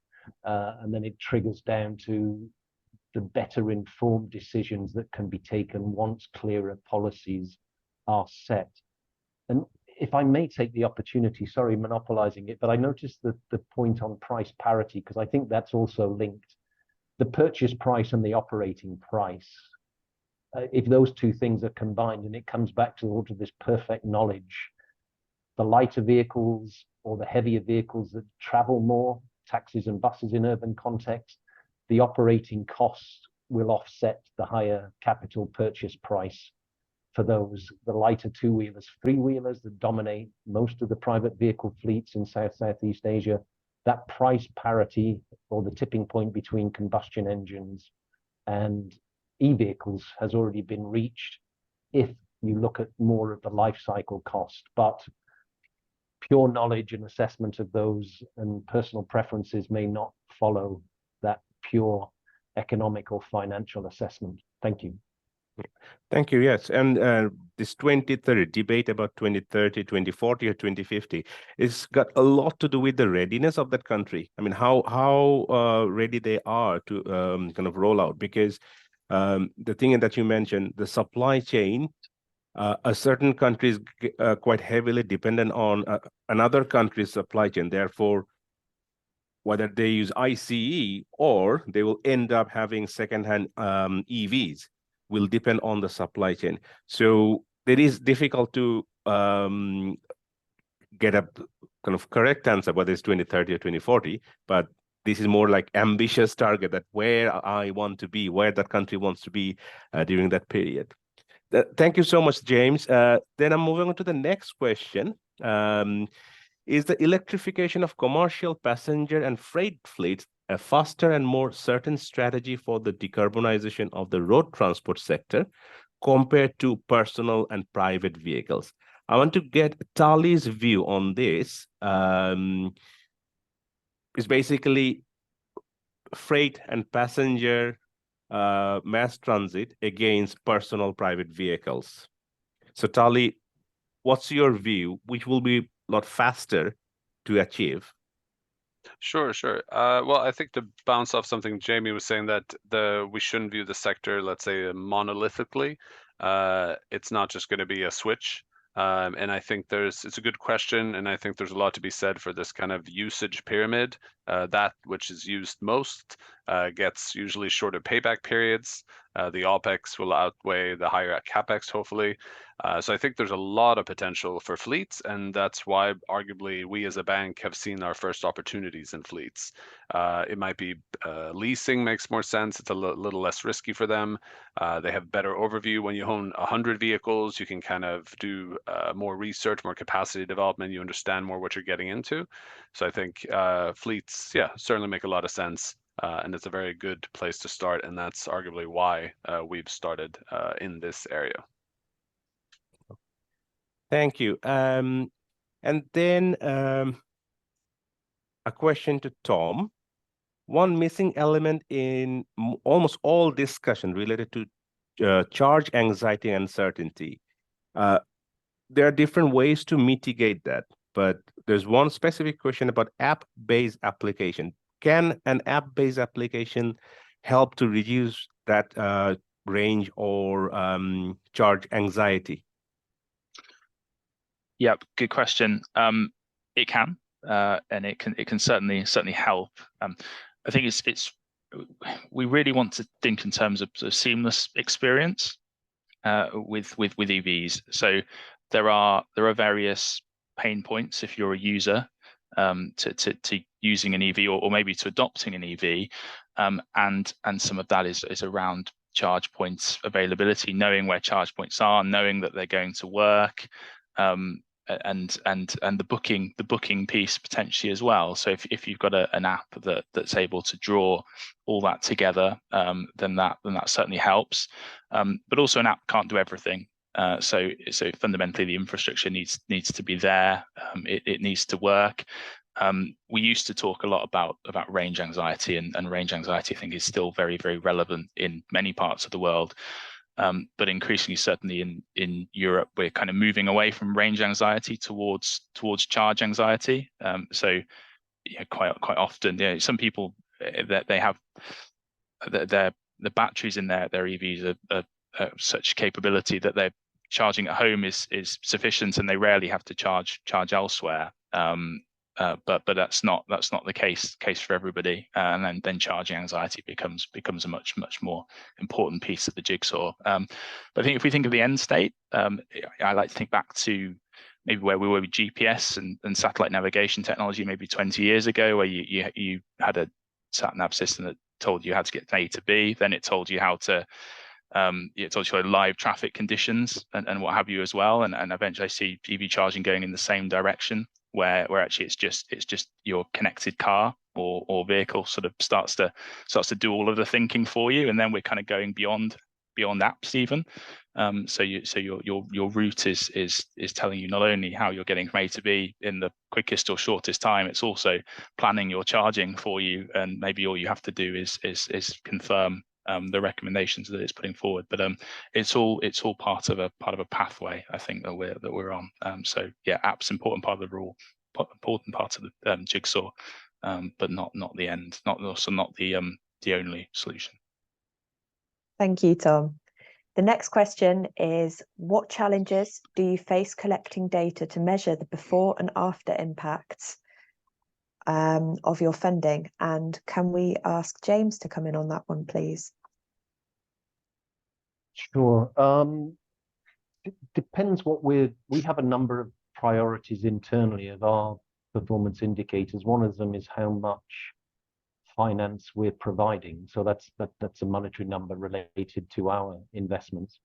and then it triggers down to the better informed decisions that can be taken once clearer policies are set. And if I may take the opportunity, sorry, monopolizing it, but I noticed the point on price parity, because I think that's also linked. The purchase price and the operating price if those two things are combined, and it comes back to sort of this perfect knowledge, the lighter vehicles or the heavier vehicles that travel more, taxis and buses in urban context, the operating costs will offset the higher capital purchase price for those, the lighter two-wheelers, three-wheelers that dominate most of the private vehicle fleets in Southeast Asia. That price parity, or the tipping point between combustion engines and e-vehicles, has already been reached if you look at more of the life cycle cost. But pure knowledge and assessment of those and personal preferences may not follow that pure economic or financial assessment. Thank you. Thank you. Yes, and this 2030 debate about 2030, 2040, or 2050, it's got a lot to do with the readiness of that country. I mean, how ready they are to kind of roll out. Because the thing that you mentioned, the supply chain, a certain country is quite heavily dependent on another country's supply chain. Therefore, whether they use ICE or they will end up having secondhand EVs, will depend on the supply chain. So it is difficult to get a kind of correct answer whether it's 2030 or 2040, but this is more like ambitious target, that where I want to be, where that country wants to be during that period. Thank you so much, James. Then I'm moving on to the next question. Is the electrification of commercial passenger and freight fleets a faster and more certain strategy for the decarbonization of the road transport sector compared to personal and private vehicles? I want to get Tali's view on this. It's basically freight and passenger mass transit against personal private vehicles. So Tali, what's your view? Which will be a lot faster to achieve? Sure. Well, I think to bounce off something Jamie was saying, that we shouldn't view the sector, let's say, monolithically. It's not just going to be a switch. And I think it's a good question, and I think there's a lot to be said for this kind of usage pyramid. That which is used most gets usually shorter payback periods. The OPEX will outweigh the higher CapEx, hopefully. So I think there's a lot of potential for fleets, and that's why arguably we as a bank have seen our first opportunities in fleets. It might be leasing makes more sense. It's a little less risky for them. They have better overview. When you own 100 vehicles, you can kind of do more research, more capacity development. You understand more what you're getting into. So I think fleets, yeah, certainly make a lot of sense. And it's a very good place to start. And that's arguably why we've started in this area. Thank you. And then a question to Tom. One missing element in almost all discussion related to charge anxiety and uncertainty. There are different ways to mitigate that, but there's one specific question about app-based application. Can an app-based application help to reduce that range or charge anxiety? Yep, good question. It can, and it can certainly help. I think we really want to think in terms of a seamless experience with EVs. So there are various pain points if you're a user to using an EV or maybe to adopting an EV, and some of that is around charge points availability, knowing where charge points are, knowing that they're going to work, and the booking piece potentially as well. So if you've got an app that's able to draw all that together, then that certainly helps. But also an app can't do everything. So fundamentally the infrastructure needs to be there. It needs to work. We used to talk a lot about range anxiety, and range anxiety I think is still very, very relevant in many parts of the world. But increasingly, certainly in Europe, we're kind of moving away from range anxiety towards charge anxiety. So quite often, some people that they have the batteries in their EVs are such capability that they're charging at home is sufficient, and they rarely have to charge elsewhere. but that's not the case for everybody, and then charging anxiety becomes a much more important piece of the jigsaw. But I think if we think of the end state, I like to think back to maybe where we were with GPS and satellite navigation technology maybe 20 years ago, where you had a sat nav system that told you how to get from A to B, then it told you how to it told you live traffic conditions and what have you as well, and eventually I see EV charging going in the same direction, where actually it's just your connected car or vehicle sort of starts to do all of the thinking for you, and then we're kind of going beyond apps even. So your route is telling you not only how you're getting from A to B in the quickest or shortest time, it's also planning your charging for you, and maybe all you have to do is confirm the recommendations that it's putting forward. But it's all part of a pathway, I think, that we're on. So yeah, apps important part of the rule, important part of the jigsaw, but not the end, not the only solution. Thank you, Tom. The next question is, what challenges do you face collecting data to measure the before and after impacts of your funding? And can we ask James to come in on that one, please? Sure. It depends what we have a number of priorities internally of our performance indicators. One of them is how much finance we're providing. So that's a monetary number related to our investments.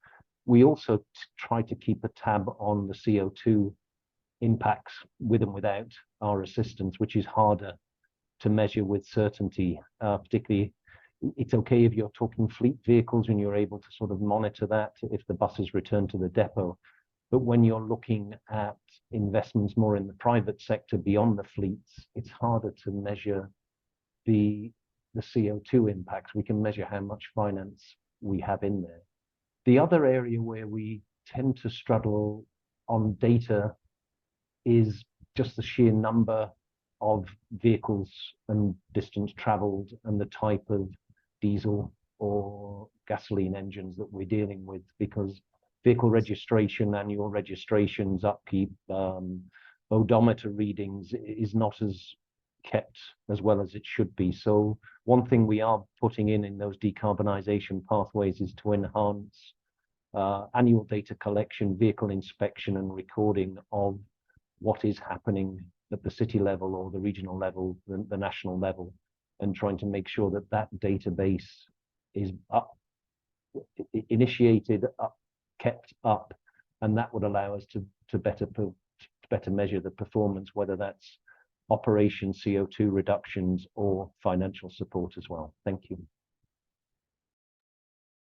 We also try to keep a tab on the CO2 impacts with and without our assistance, which is harder to measure with certainty. Particularly, it's okay if you're talking fleet vehicles and you're able to sort of monitor that if the buses return to the depot. But when you're looking at investments more in the private sector beyond the fleets, it's harder to measure the CO2 impacts. We can measure how much finance we have in there. The other area where we tend to struggle on data is just the sheer number of vehicles and distance traveled and the type of diesel or gasoline engines that we're dealing with, because vehicle registration, annual registrations, upkeep, odometer readings is not as kept as well as it should be. So one thing we are putting in those decarbonisation pathways is to enhance annual data collection, vehicle inspection and recording of what is happening at the city level or the regional level, the national level, and trying to make sure that that database is initiated, kept up, and that would allow us to better measure the performance, whether that's operation CO2 reductions or financial support as well. Thank you.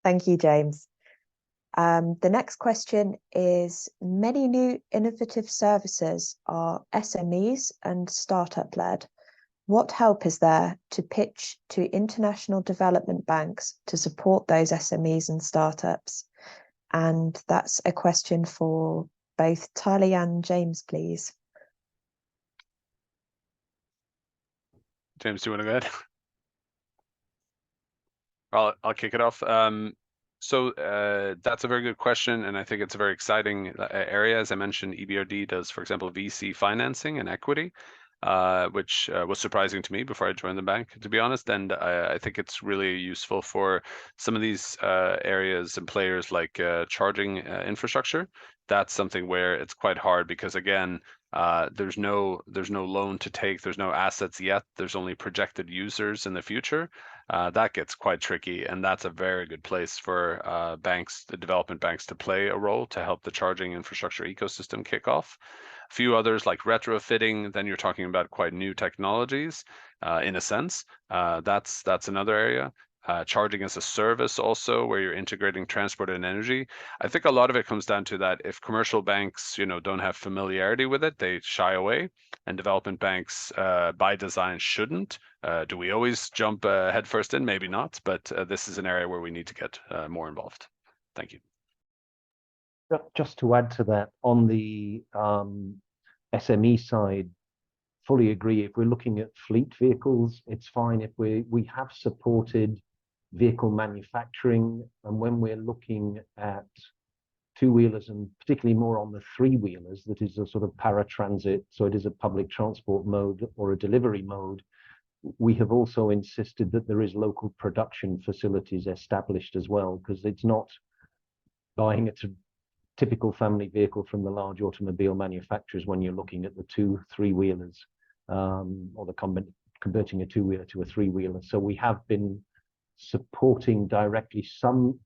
Thank you, James. The next question is, many new innovative services are SMEs and startup led. What help is there to pitch to international development banks to support those SMEs and startups? And that's a question for both Tali and James, please. James, do you want to go ahead? I'll kick it off. So that's a very good question, and I think it's a very exciting area. As I mentioned, EBRD does, for example, VC financing and equity, which was surprising to me before I joined the bank, to be honest. And I think it's really useful for some of these areas and players like charging infrastructure. That's something where it's quite hard because, again, there's no loan to take, there's no assets yet, there's only projected users in the future. That gets quite tricky, and that's a very good place for banks, the development banks, to play a role to help the charging infrastructure ecosystem kick off. A few others like retrofitting, then you're talking about quite new technologies in a sense. That's another area. Charging as a service also, where you're integrating transport and energy. I think a lot of it comes down to that if commercial banks, don't have familiarity with it, they shy away, and development banks by design shouldn't. Do we always jump headfirst in? Maybe not, but this is an area where we need to get more involved. Thank you. Just to add to that, on the SME side, fully agree. If we're looking at fleet vehicles, it's fine. If we have supported vehicle manufacturing, and when we're looking at two-wheelers and particularly more on the three-wheelers, that is a sort of paratransit, so it is a public transport mode or a delivery mode. We have also insisted that there is local production facilities established as well, because it's not buying a typical family vehicle from the large automobile manufacturers when you're looking at the two three-wheelers, or the converting a two-wheeler to a three-wheeler. So we have been supporting directly some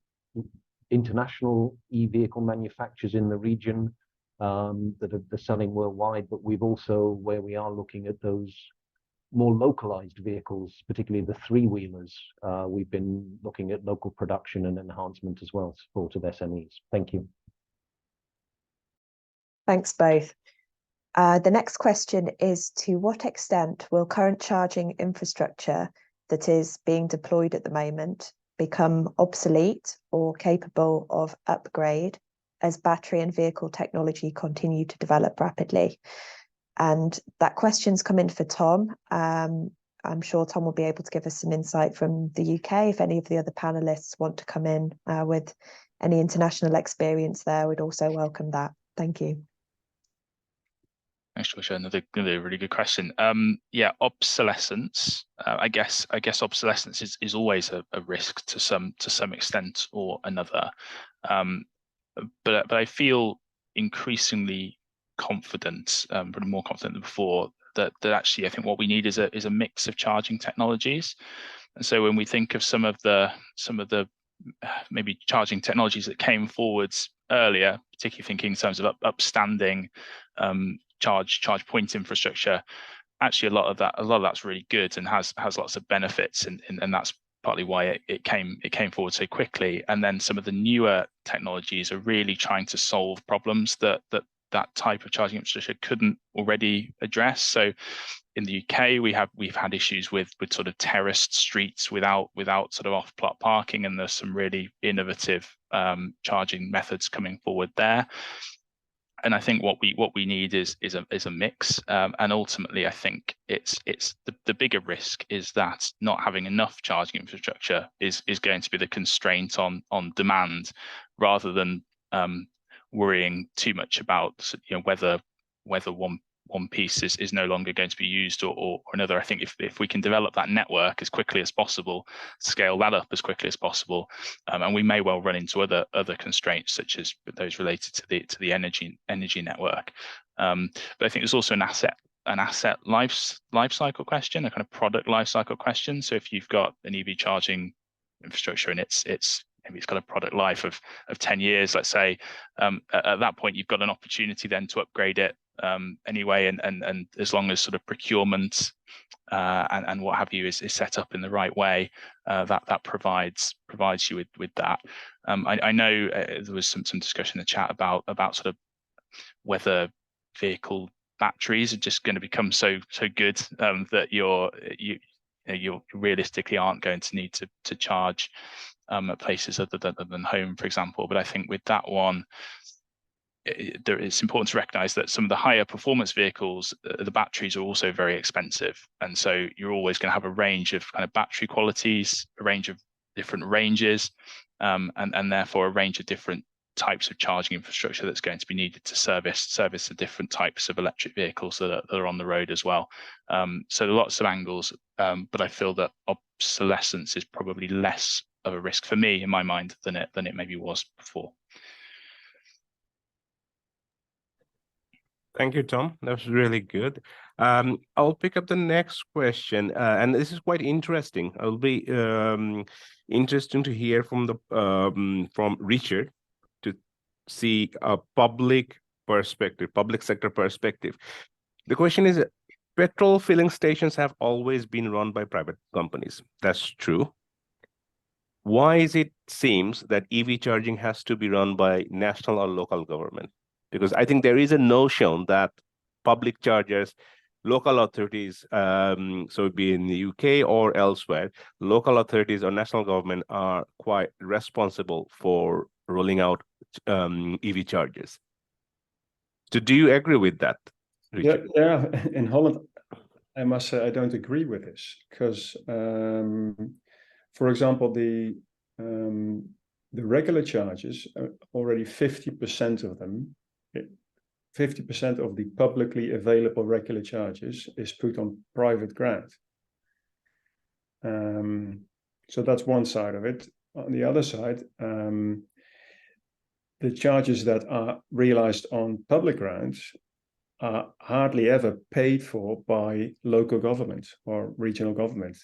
international e-vehicle manufacturers in the region that are selling worldwide, but we've also, where we are looking at those more localized vehicles, particularly the three-wheelers, we've been looking at local production and enhancement as well, support of SMEs. Thank you. Thanks both. The next question is, to what extent will current charging infrastructure that is being deployed at the moment become obsolete or capable of upgrade as battery and vehicle technology continue to develop rapidly? And that question's come in for Tom. I'm sure Tom will be able to give us some insight from the UK. If any of the other panelists want to come in with any international experience there, we'd also welcome that. Thank you. Thanks, Joshua. Another really good question. Yeah, obsolescence. I guess obsolescence is always a risk to some extent or another. But I feel increasingly confident, but more confident than before, that actually I think what we need is a mix of charging technologies. And so when we think of some of the maybe charging technologies that came forwards earlier, particularly thinking in terms of upstanding charge point infrastructure, actually a lot of that's really good and has lots of benefits, and that's partly why it came forward so quickly. And then some of the newer technologies are really trying to solve problems that type of charging infrastructure couldn't already address. So in the UK, we've had issues with sort of terraced streets without sort of off-plot parking, and there's some really innovative charging methods coming forward there. And I think what we need is a mix, and ultimately I think it's the bigger risk is that not having enough charging infrastructure is going to be the constraint on demand, rather than worrying too much about whether one piece is no longer going to be used or another. I think if we can develop that network as quickly as possible, scale that up as quickly as possible, and we may well run into other constraints, such as those related to the energy network. But I think there's also an asset life cycle question, a kind of product life cycle question. So if you've got an EV charging infrastructure and maybe it's got a product life of 10 years, let's say, at that point you've got an opportunity then to upgrade it anyway, and as long as sort of procurement and what have you is set up in the right way, that provides you with that. I know there was some discussion in the chat about sort of whether vehicle batteries are just going to become so good that you realistically aren't going to need to charge at places other than home, for example. But I think with that one, it's important to recognize that some of the higher performance vehicles, the batteries are also very expensive. And so you're always going to have a range of kind of battery qualities, a range of different ranges, and therefore a range of different types of charging infrastructure that's going to be needed to service the different types of electric vehicles that are on the road as well. So there are lots of angles, but I feel that obsolescence is probably less of a risk for me in my mind than it maybe was before. Thank you, Tom. That was really good. I'll pick up the next question, and this is quite interesting. It'll be interesting to hear from Richard, to see a public sector perspective. The question is, petrol filling stations have always been run by private companies. That's true. Why is it seems that EV charging has to be run by national or local government? Because I think there is a notion that public chargers, local authorities, so be in the UK or elsewhere, local authorities or national government are quite responsible for rolling out EV chargers. So do you agree with that, Richard? Yeah. In Holland, I must say I don't agree with this, because, for example, the the regular charges, already 50% of them, 50% of the publicly available regular charges is put on private ground. So that's one side of it. On the other side, the charges that are realized on public grounds are hardly ever paid for by local government or regional government.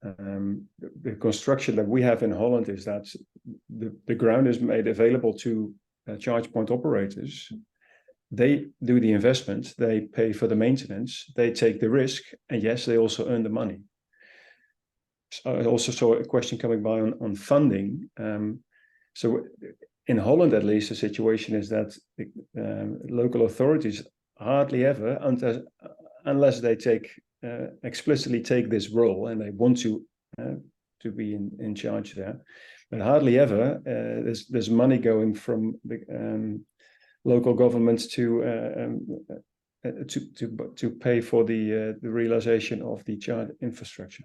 The construction that we have in Holland is that the ground is made available to charge point operators. They do the investment, they pay for the maintenance, they take the risk, and yes, they also earn the money. So I also saw a question coming by on funding. So in Holland, at least, the situation is that local authorities hardly ever, unless they explicitly take this role and they want to be in charge there, but hardly ever there's money going from the local governments to pay for the realization of the charge infrastructure.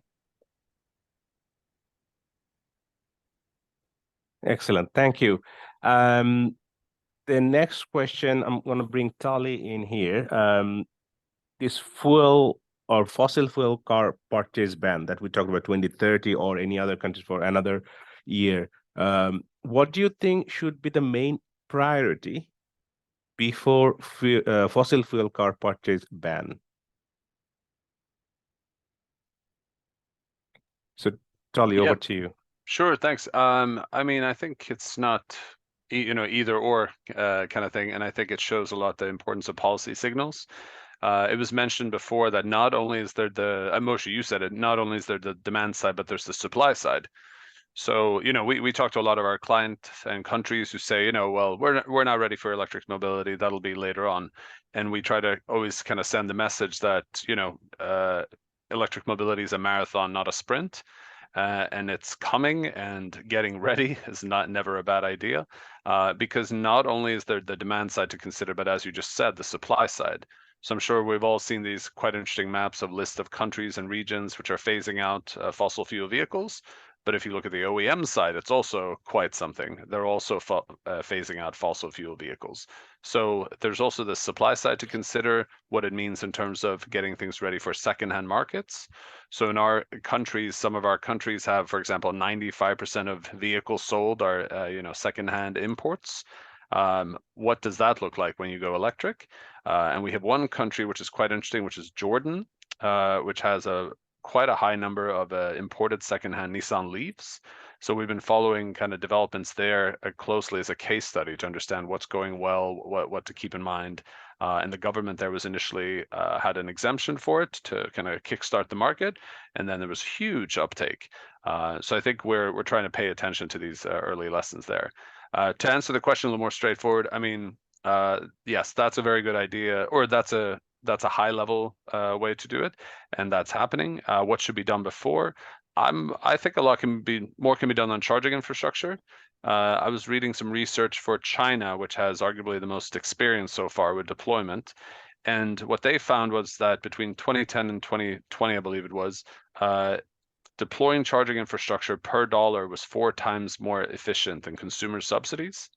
Excellent, thank you. The next question, I'm going to bring Tali in here. This fuel or fossil fuel car purchase ban that we talked about 2030 or any other countries for another year. What do you think should be the main priority before fossil fuel car purchase ban? So Tali, over to you. Sure, thanks. I mean, I think it's not, either or kind of thing, and I think it shows a lot the importance of policy signals. It was mentioned before that not only is there Moshe, you said it, not only is there the demand side, but there's the supply side. So, we talk to a lot of our clients and countries who say, well, we're not ready for electric mobility. That'll be later on. And we try to always kind of send the message that, electric mobility is a marathon, not a sprint. And it's coming, and getting ready is never a bad idea, because not only is there the demand side to consider, but as you just said, the supply side. So I'm sure we've all seen these quite interesting maps of list of countries and regions which are phasing out fossil fuel vehicles. But if you look at the OEM side, it's also quite something. They're also phasing out fossil fuel vehicles. So there's also the supply side to consider, what it means in terms of getting things ready for secondhand markets. So in our countries, some of our countries have, for example, 95% of vehicles sold are, secondhand imports. What does that look like when you go electric? And we have one country which is quite interesting, which is Jordan, which has quite a high number of imported secondhand Nissan Leafs. So we've been following kind of developments there closely as a case study to understand what's going well, what to keep in mind. And the government there was initially had an exemption for it to kind of kickstart the market, and then there was huge uptake. So I think we're trying to pay attention to these early lessons there. To answer the question a little more straightforward, I mean, yes, that's a very good idea, or that's a high level way to do it, and that's happening. What should be done before? I think a lot more can be done on charging infrastructure. I was reading some research for China, which has arguably the most experience so far with deployment. And what they found was that between 2010 and 2020, I believe it was, deploying charging infrastructure per dollar was 4 times more efficient than consumer subsidies.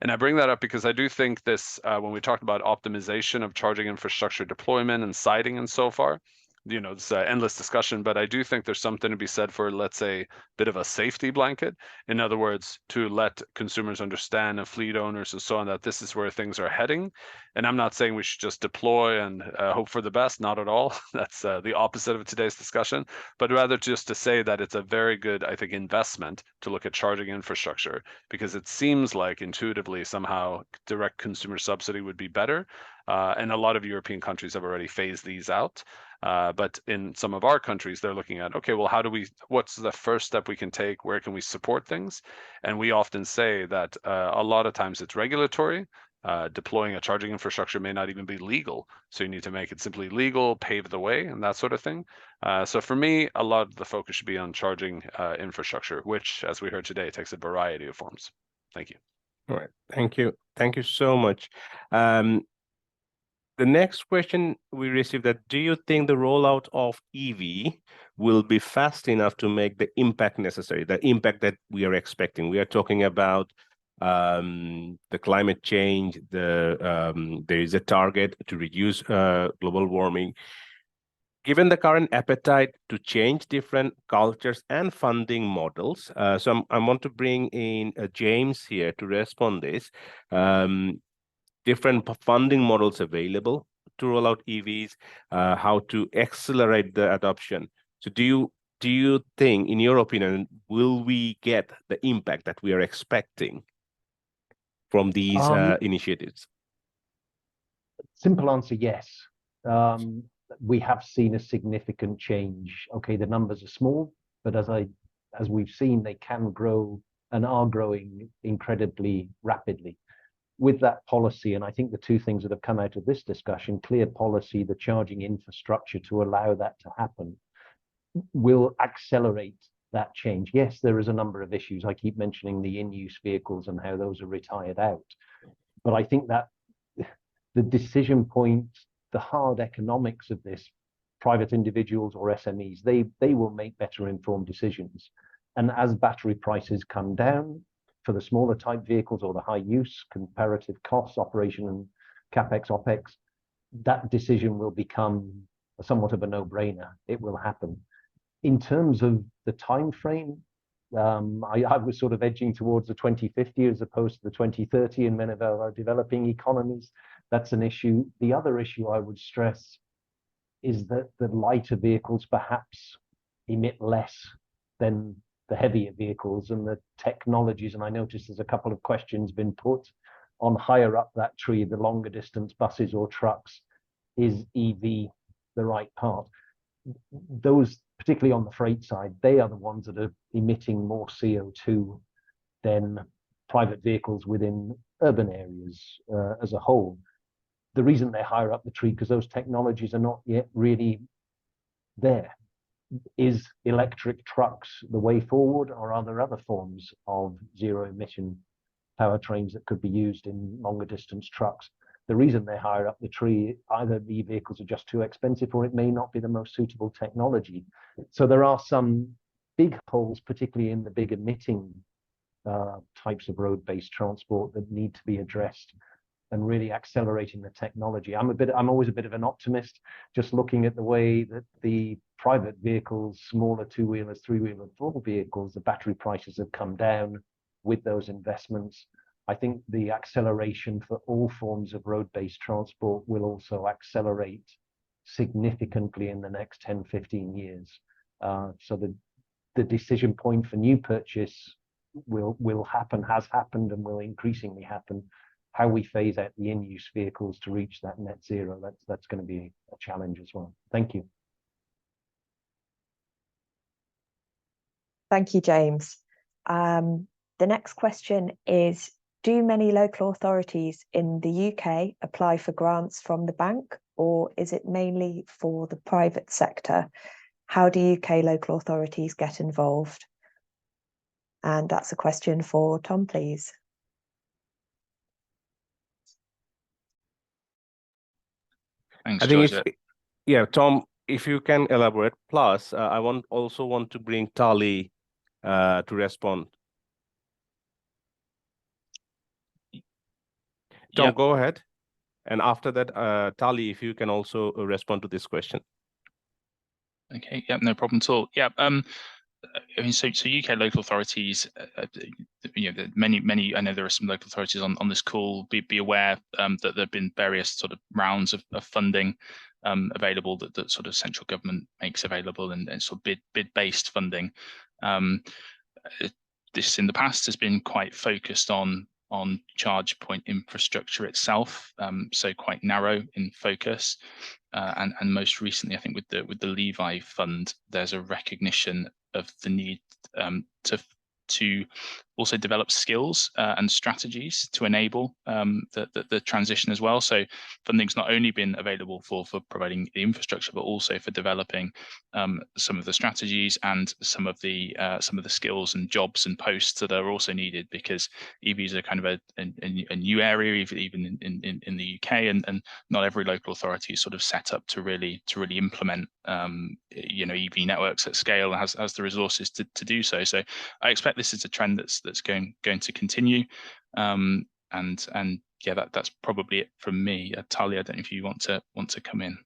And I bring that up because I do think this, when we talked about optimization of charging infrastructure deployment and siting and so far, it's an endless discussion, but I do think there's something to be said for, let's say, a bit of a safety blanket. In other words, to let consumers understand and fleet owners and so on that this is where things are heading. And I'm not saying we should just deploy and hope for the best, not at all. That's the opposite of today's discussion, but rather just to say that it's a very good, I think, investment to look at charging infrastructure, because it seems like intuitively somehow direct consumer subsidy would be better. And a lot of European countries have already phased these out. But in some of our countries, they're looking at, okay, well, what's the first step we can take? Where can we support things? And we often say that a lot of times it's regulatory. Deploying a charging infrastructure may not even be legal. So you need to make it simply legal, pave the way, and that sort of thing. So for me, a lot of the focus should be on charging infrastructure, which, as we heard today, takes a variety of forms. Thank you. All right. Thank you. Thank you so much. The next question we received that, do you think the rollout of EV will be fast enough to make the impact necessary, the impact that we are expecting? We are talking about the climate change, there is a target to reduce global warming. Given the current appetite to change different cultures and funding models, so I want to bring in James here to respond this. Different funding models available to roll out EVs, how to accelerate the adoption. So do you think, in your opinion, will we get the impact that we are expecting from these initiatives? Simple answer, yes. We have seen a significant change. Okay, the numbers are small, but as we've seen, they can grow and are growing incredibly rapidly. With that policy, and I think the two things that have come out of this discussion, clear policy, the charging infrastructure to allow that to happen, will accelerate that change. Yes, there is a number of issues. I keep mentioning the in-use vehicles and how those are retired out. But I think that the decision point, the hard economics of this, private individuals or SMEs, they will make better informed decisions. And as battery prices come down, for the smaller type vehicles or the high use, comparative costs, operation and CapEx, OpEx, that decision will become somewhat of a no-brainer. It will happen. In terms of the time frame, I was sort of edging towards the 2050 as opposed to the 2030 in many of our developing economies. That's an issue. The other issue I would stress is that the lighter vehicles perhaps emit less than the heavier vehicles, and the technologies, and I noticed there's a couple of questions been put on higher up that tree, the longer distance buses or trucks. Is EV the right part? Those, particularly on the freight side, they are the ones that are emitting more CO2 than private vehicles within urban areas as a whole. The reason they're higher up the tree, because those technologies are not yet really there. Is electric trucks the way forward, or are there other forms of zero emission powertrains that could be used in longer distance trucks? The reason they're higher up the tree, either the vehicles are just too expensive, or it may not be the most suitable technology. So there are some big holes, particularly in the big emitting types of road-based transport, that need to be addressed, and really accelerating the technology. I'm always a bit of an optimist, just looking at the way that the private vehicles, smaller two-wheelers, three-wheeler, four vehicles, the battery prices have come down with those investments. I think the acceleration for all forms of road-based transport will also accelerate significantly in the next 10, 15 years. So the decision point for new purchase will happen, has happened, and will increasingly happen. How we phase out the in-use vehicles to reach that net zero, that's going to be a challenge as well. Thank you. Thank you, James. The next question is, do many local authorities in the UK apply for grants from the bank, or is it mainly for the private sector? How do UK local authorities get involved? And that's a question for Tom, please. Thanks, I think Georgia. yeah, Tom, if you can elaborate. Plus, I also want to bring Tali to respond. Tom, Yep. go ahead. And after that, Tali, if you can also respond to this question. Okay, yeah, no problem at all. Yeah, I mean, so UK local authorities, many. I know there are some local authorities on this call. Be aware that there have been various sort of rounds of funding available that sort of central government makes available, and sort of bid-based funding. This in the past has been quite focused on charge point infrastructure itself, so quite narrow in focus. And most recently, I think with the Levi Fund, there's a recognition of the need to also develop skills and strategies to enable the transition as well. So funding's not only been available for providing the infrastructure, but also for developing some of the strategies and some of the skills and jobs and posts that are also needed, because EVs are kind of a new area, even in the UK, and not every local authority is sort of set up to really implement EV networks at scale and has the resources to do so. So I expect this is a trend that's going to continue, and yeah, that's probably it from me. Talia, I don't know if you want to come in.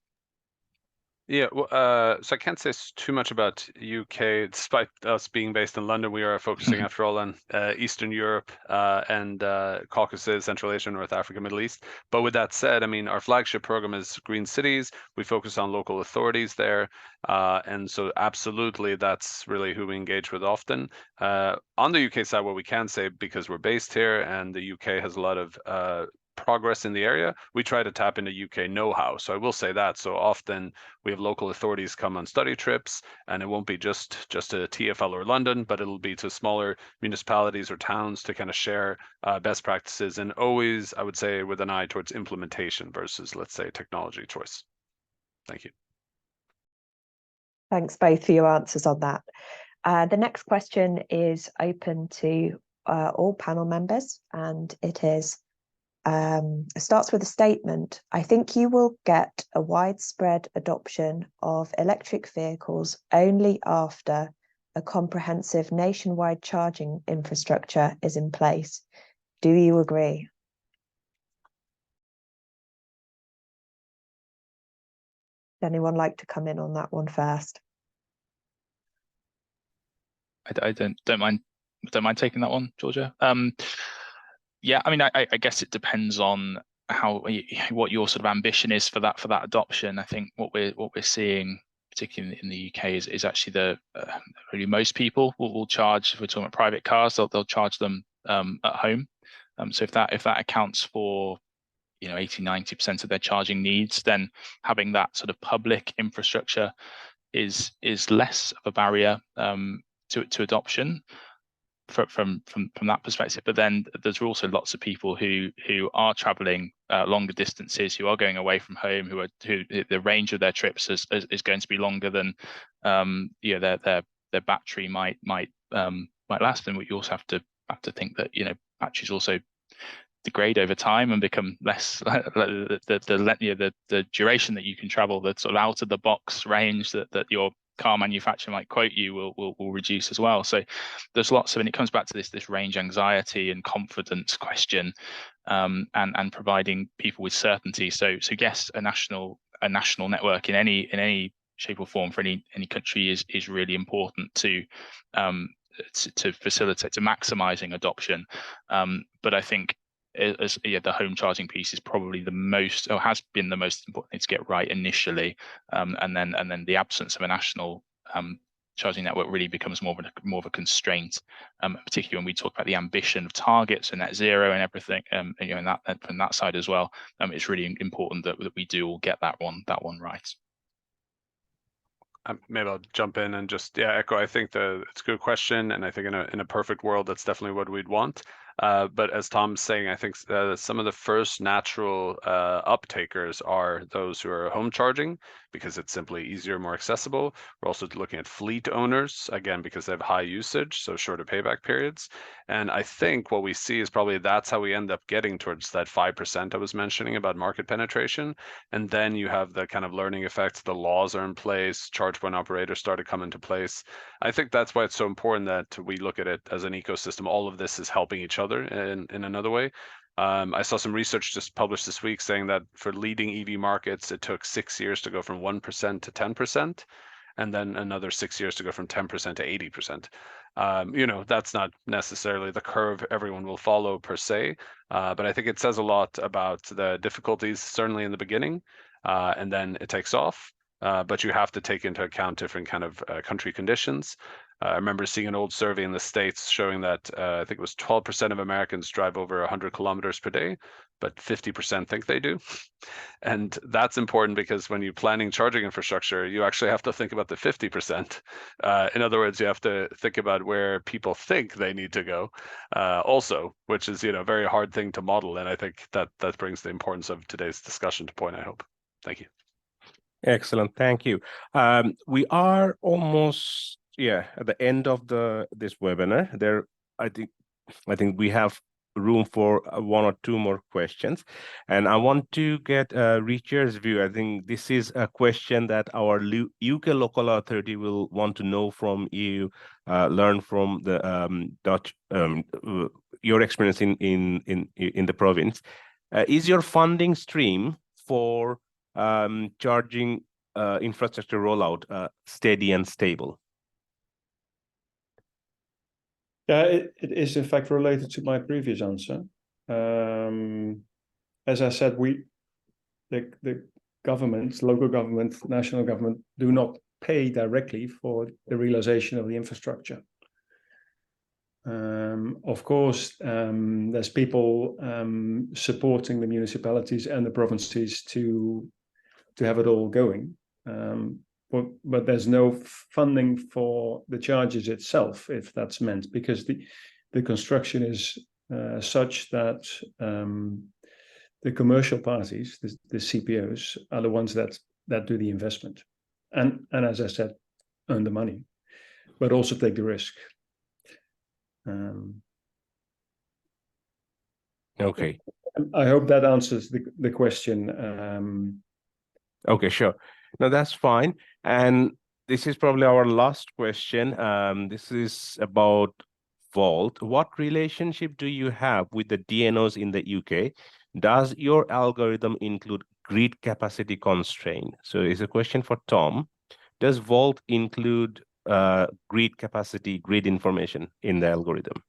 Yeah, well, so I can't say too much about UK, despite us being based in London. We are focusing, after all, on Eastern Europe and Caucasus, Central Asia, North Africa, Middle East. But with that said, I mean, our flagship program is Green Cities. We focus on local authorities there, and so absolutely, that's really who we engage with often. On the UK side, what we can say, because we're based here and the UK has a lot of progress in the area, we try to tap into UK know-how. So I will say that. So often we have local authorities come on study trips, and it won't be just a TfL or London, but it'll be to smaller municipalities or towns to kind of share best practices, and always, I would say, with an eye towards implementation versus, let's say, technology choice. Thank you. Thanks both for your answers on that. The next question is open to all panel members, and it starts with a statement. I think you will get a widespread adoption of electric vehicles only after a comprehensive nationwide charging infrastructure is in place. Do you agree? Would anyone like to come in on that one first? I don't mind taking that one, Georgia. Yeah, I mean, I guess it depends on what your sort of ambition is for that adoption. I think what we're seeing, particularly in the UK, is actually really most people will charge. If we're talking about private cars, they'll charge them at home. So if that accounts for 80-90% of their charging needs, then having that sort of public infrastructure is less of a barrier to adoption from that perspective. But then there's also lots of people who are traveling longer distances, who are going away from home, who the range of their trips is going to be longer than their battery might last. And we also have to think that batteries also degrade over time and become less the duration that you can travel, the sort of out of the box range that your car manufacturer might quote you will reduce as well. So there's lots of, and it comes back to this range anxiety and confidence question, and providing people with certainty. So yes, a national network in any shape or form for any country is really important to facilitate, to maximizing adoption. But I think the home charging piece is probably the most, or has been the most important thing to get right initially, and then the absence of a national charging network really becomes more of a constraint, particularly when we talk about the ambition of targets and net zero and everything, and that from that side as well. It's really important that we do all get that one right. Maybe I'll jump in and just echo. I think it's a good question, and I think in a perfect world, that's definitely what we'd want. But as Tom's saying, I think some of the first natural uptakers are those who are home charging, because it's simply easier, more accessible. We're also looking at fleet owners, again, because they have high usage, so shorter payback periods. And I think what we see is probably that's how we end up getting towards that 5% I was mentioning about market penetration. And then you have the kind of learning effects, the laws are in place, charge point operators start to come into place. I think that's why it's so important that we look at it as an ecosystem. All of this is helping each other in another way. I saw some research just published this week saying that for leading EV markets, it took 6 years to go from 1% to 10%, and then another 6 years to go from 10% to 80%. That's not necessarily the curve everyone will follow per se, but I think it says a lot about the difficulties, certainly in the beginning, and then it takes off. But you have to take into account different kind of country conditions. I remember seeing an old survey in the States showing that I think it was 12% of Americans drive over 100 kilometers per day, but 50% think they do. And that's important because when you're planning charging infrastructure, you actually have to think about the 50%. In other words, you have to think about where people think they need to go also, which is, a very hard thing to model. And I think that brings the importance of today's discussion to point, I hope. Thank you. Excellent, thank you. We are almost at the end of this webinar. I think we have room for one or two more questions, and I want to get Richard's view. I think this is a question that our UK local authority will want to know from you, learn from the Dutch your experience in the province. Is your funding stream for charging infrastructure rollout steady and stable? Yeah, it is in fact related to my previous answer. As I said, the government, local government, national government do not pay directly for the realization of the infrastructure. Of course, there's people supporting the municipalities and the provinces to have it all going. But there's no funding for the charges itself, if that's meant, because the construction is such that the commercial parties, the CPOs, are the ones that do the investment, and as I said, earn the money, but also take the risk. Okay. I hope that answers the question. Okay, sure. No, that's fine. And this is probably our last question. This is about Volt. What relationship do you have with the DNOs in the UK? Does your algorithm include grid capacity constraint? So it's a question for Tom. Does Volt include grid capacity, grid information in the algorithm?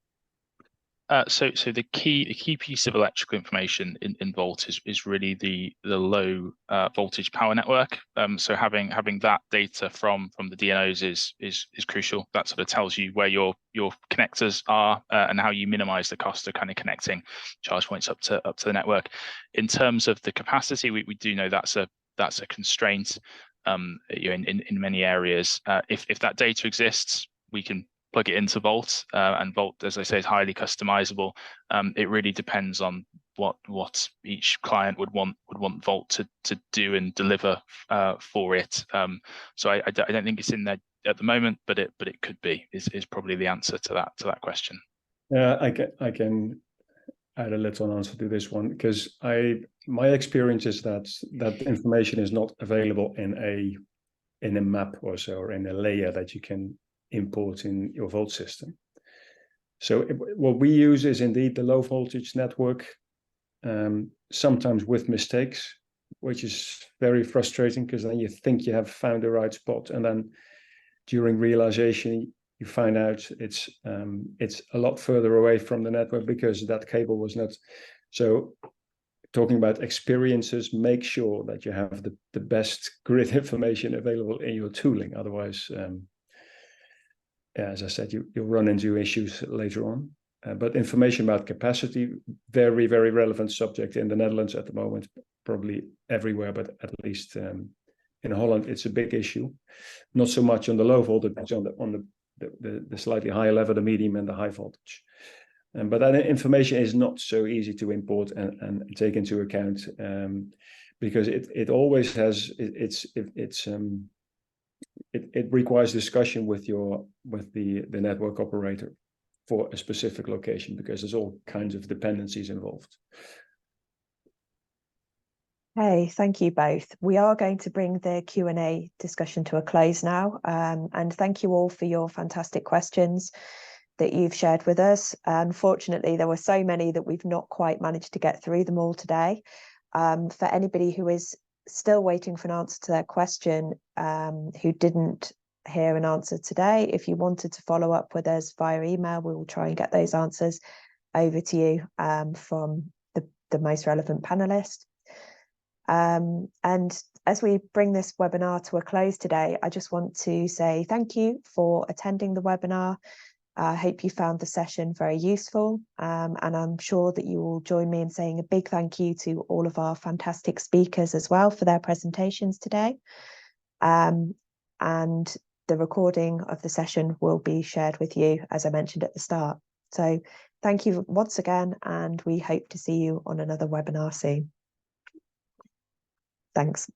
So the key piece of electrical information in Volt is really the low voltage power network. So having that data from the DNOs is crucial. That sort of tells you where your connectors are and how you minimize the cost of kind of connecting charge points up to the network. In terms of the capacity, we do know that's a constraint in many areas. If that data exists, we can plug it into Volt, and Volt, as I say, is highly customizable. It really depends on what each client would want Volt to do and deliver for it. So I don't think it's in there at the moment, but it could be is probably the answer to that question. Yeah, I can add a little answer to this one, because my experience is that information is not available in a map or so, or in a layer that you can import in your Volt system. So what we use is indeed the low voltage network, sometimes with mistakes, which is very frustrating, because then you think you have found the right spot, and then during realization you find out it's a lot further away from the network because that cable was not. So talking about experiences, make sure that you have the best grid information available in your tooling, otherwise as I said, you'll run into issues later on. But information about capacity, very, very relevant subject in the Netherlands at the moment, probably everywhere, but at least in Holland, it's a big issue. Not so much on the low voltage, on the slightly higher level, the medium and the high voltage. But that information is not so easy to import and take into account, because it always has it requires discussion with the network operator for a specific location, because there's all kinds of dependencies involved. Hey, thank you both. We are going to bring the Q&A discussion to a close now, and thank you all for your fantastic questions that you've shared with us. Unfortunately, there were so many that we've not quite managed to get through them all today. For anybody who is still waiting for an answer to their question, who didn't hear an answer today, if you wanted to follow up with us via email, we will try and get those answers over to you from the most relevant panelist. And as we bring this webinar to a close today, I just want to say thank you for attending the webinar. I hope you found the session very useful, and I'm sure that you will join me in saying a big thank you to all of our fantastic speakers as well for their presentations today. And the recording of the session will be shared with you, as I mentioned at the start. So thank you once again, and we hope to see you on another webinar soon. Thanks.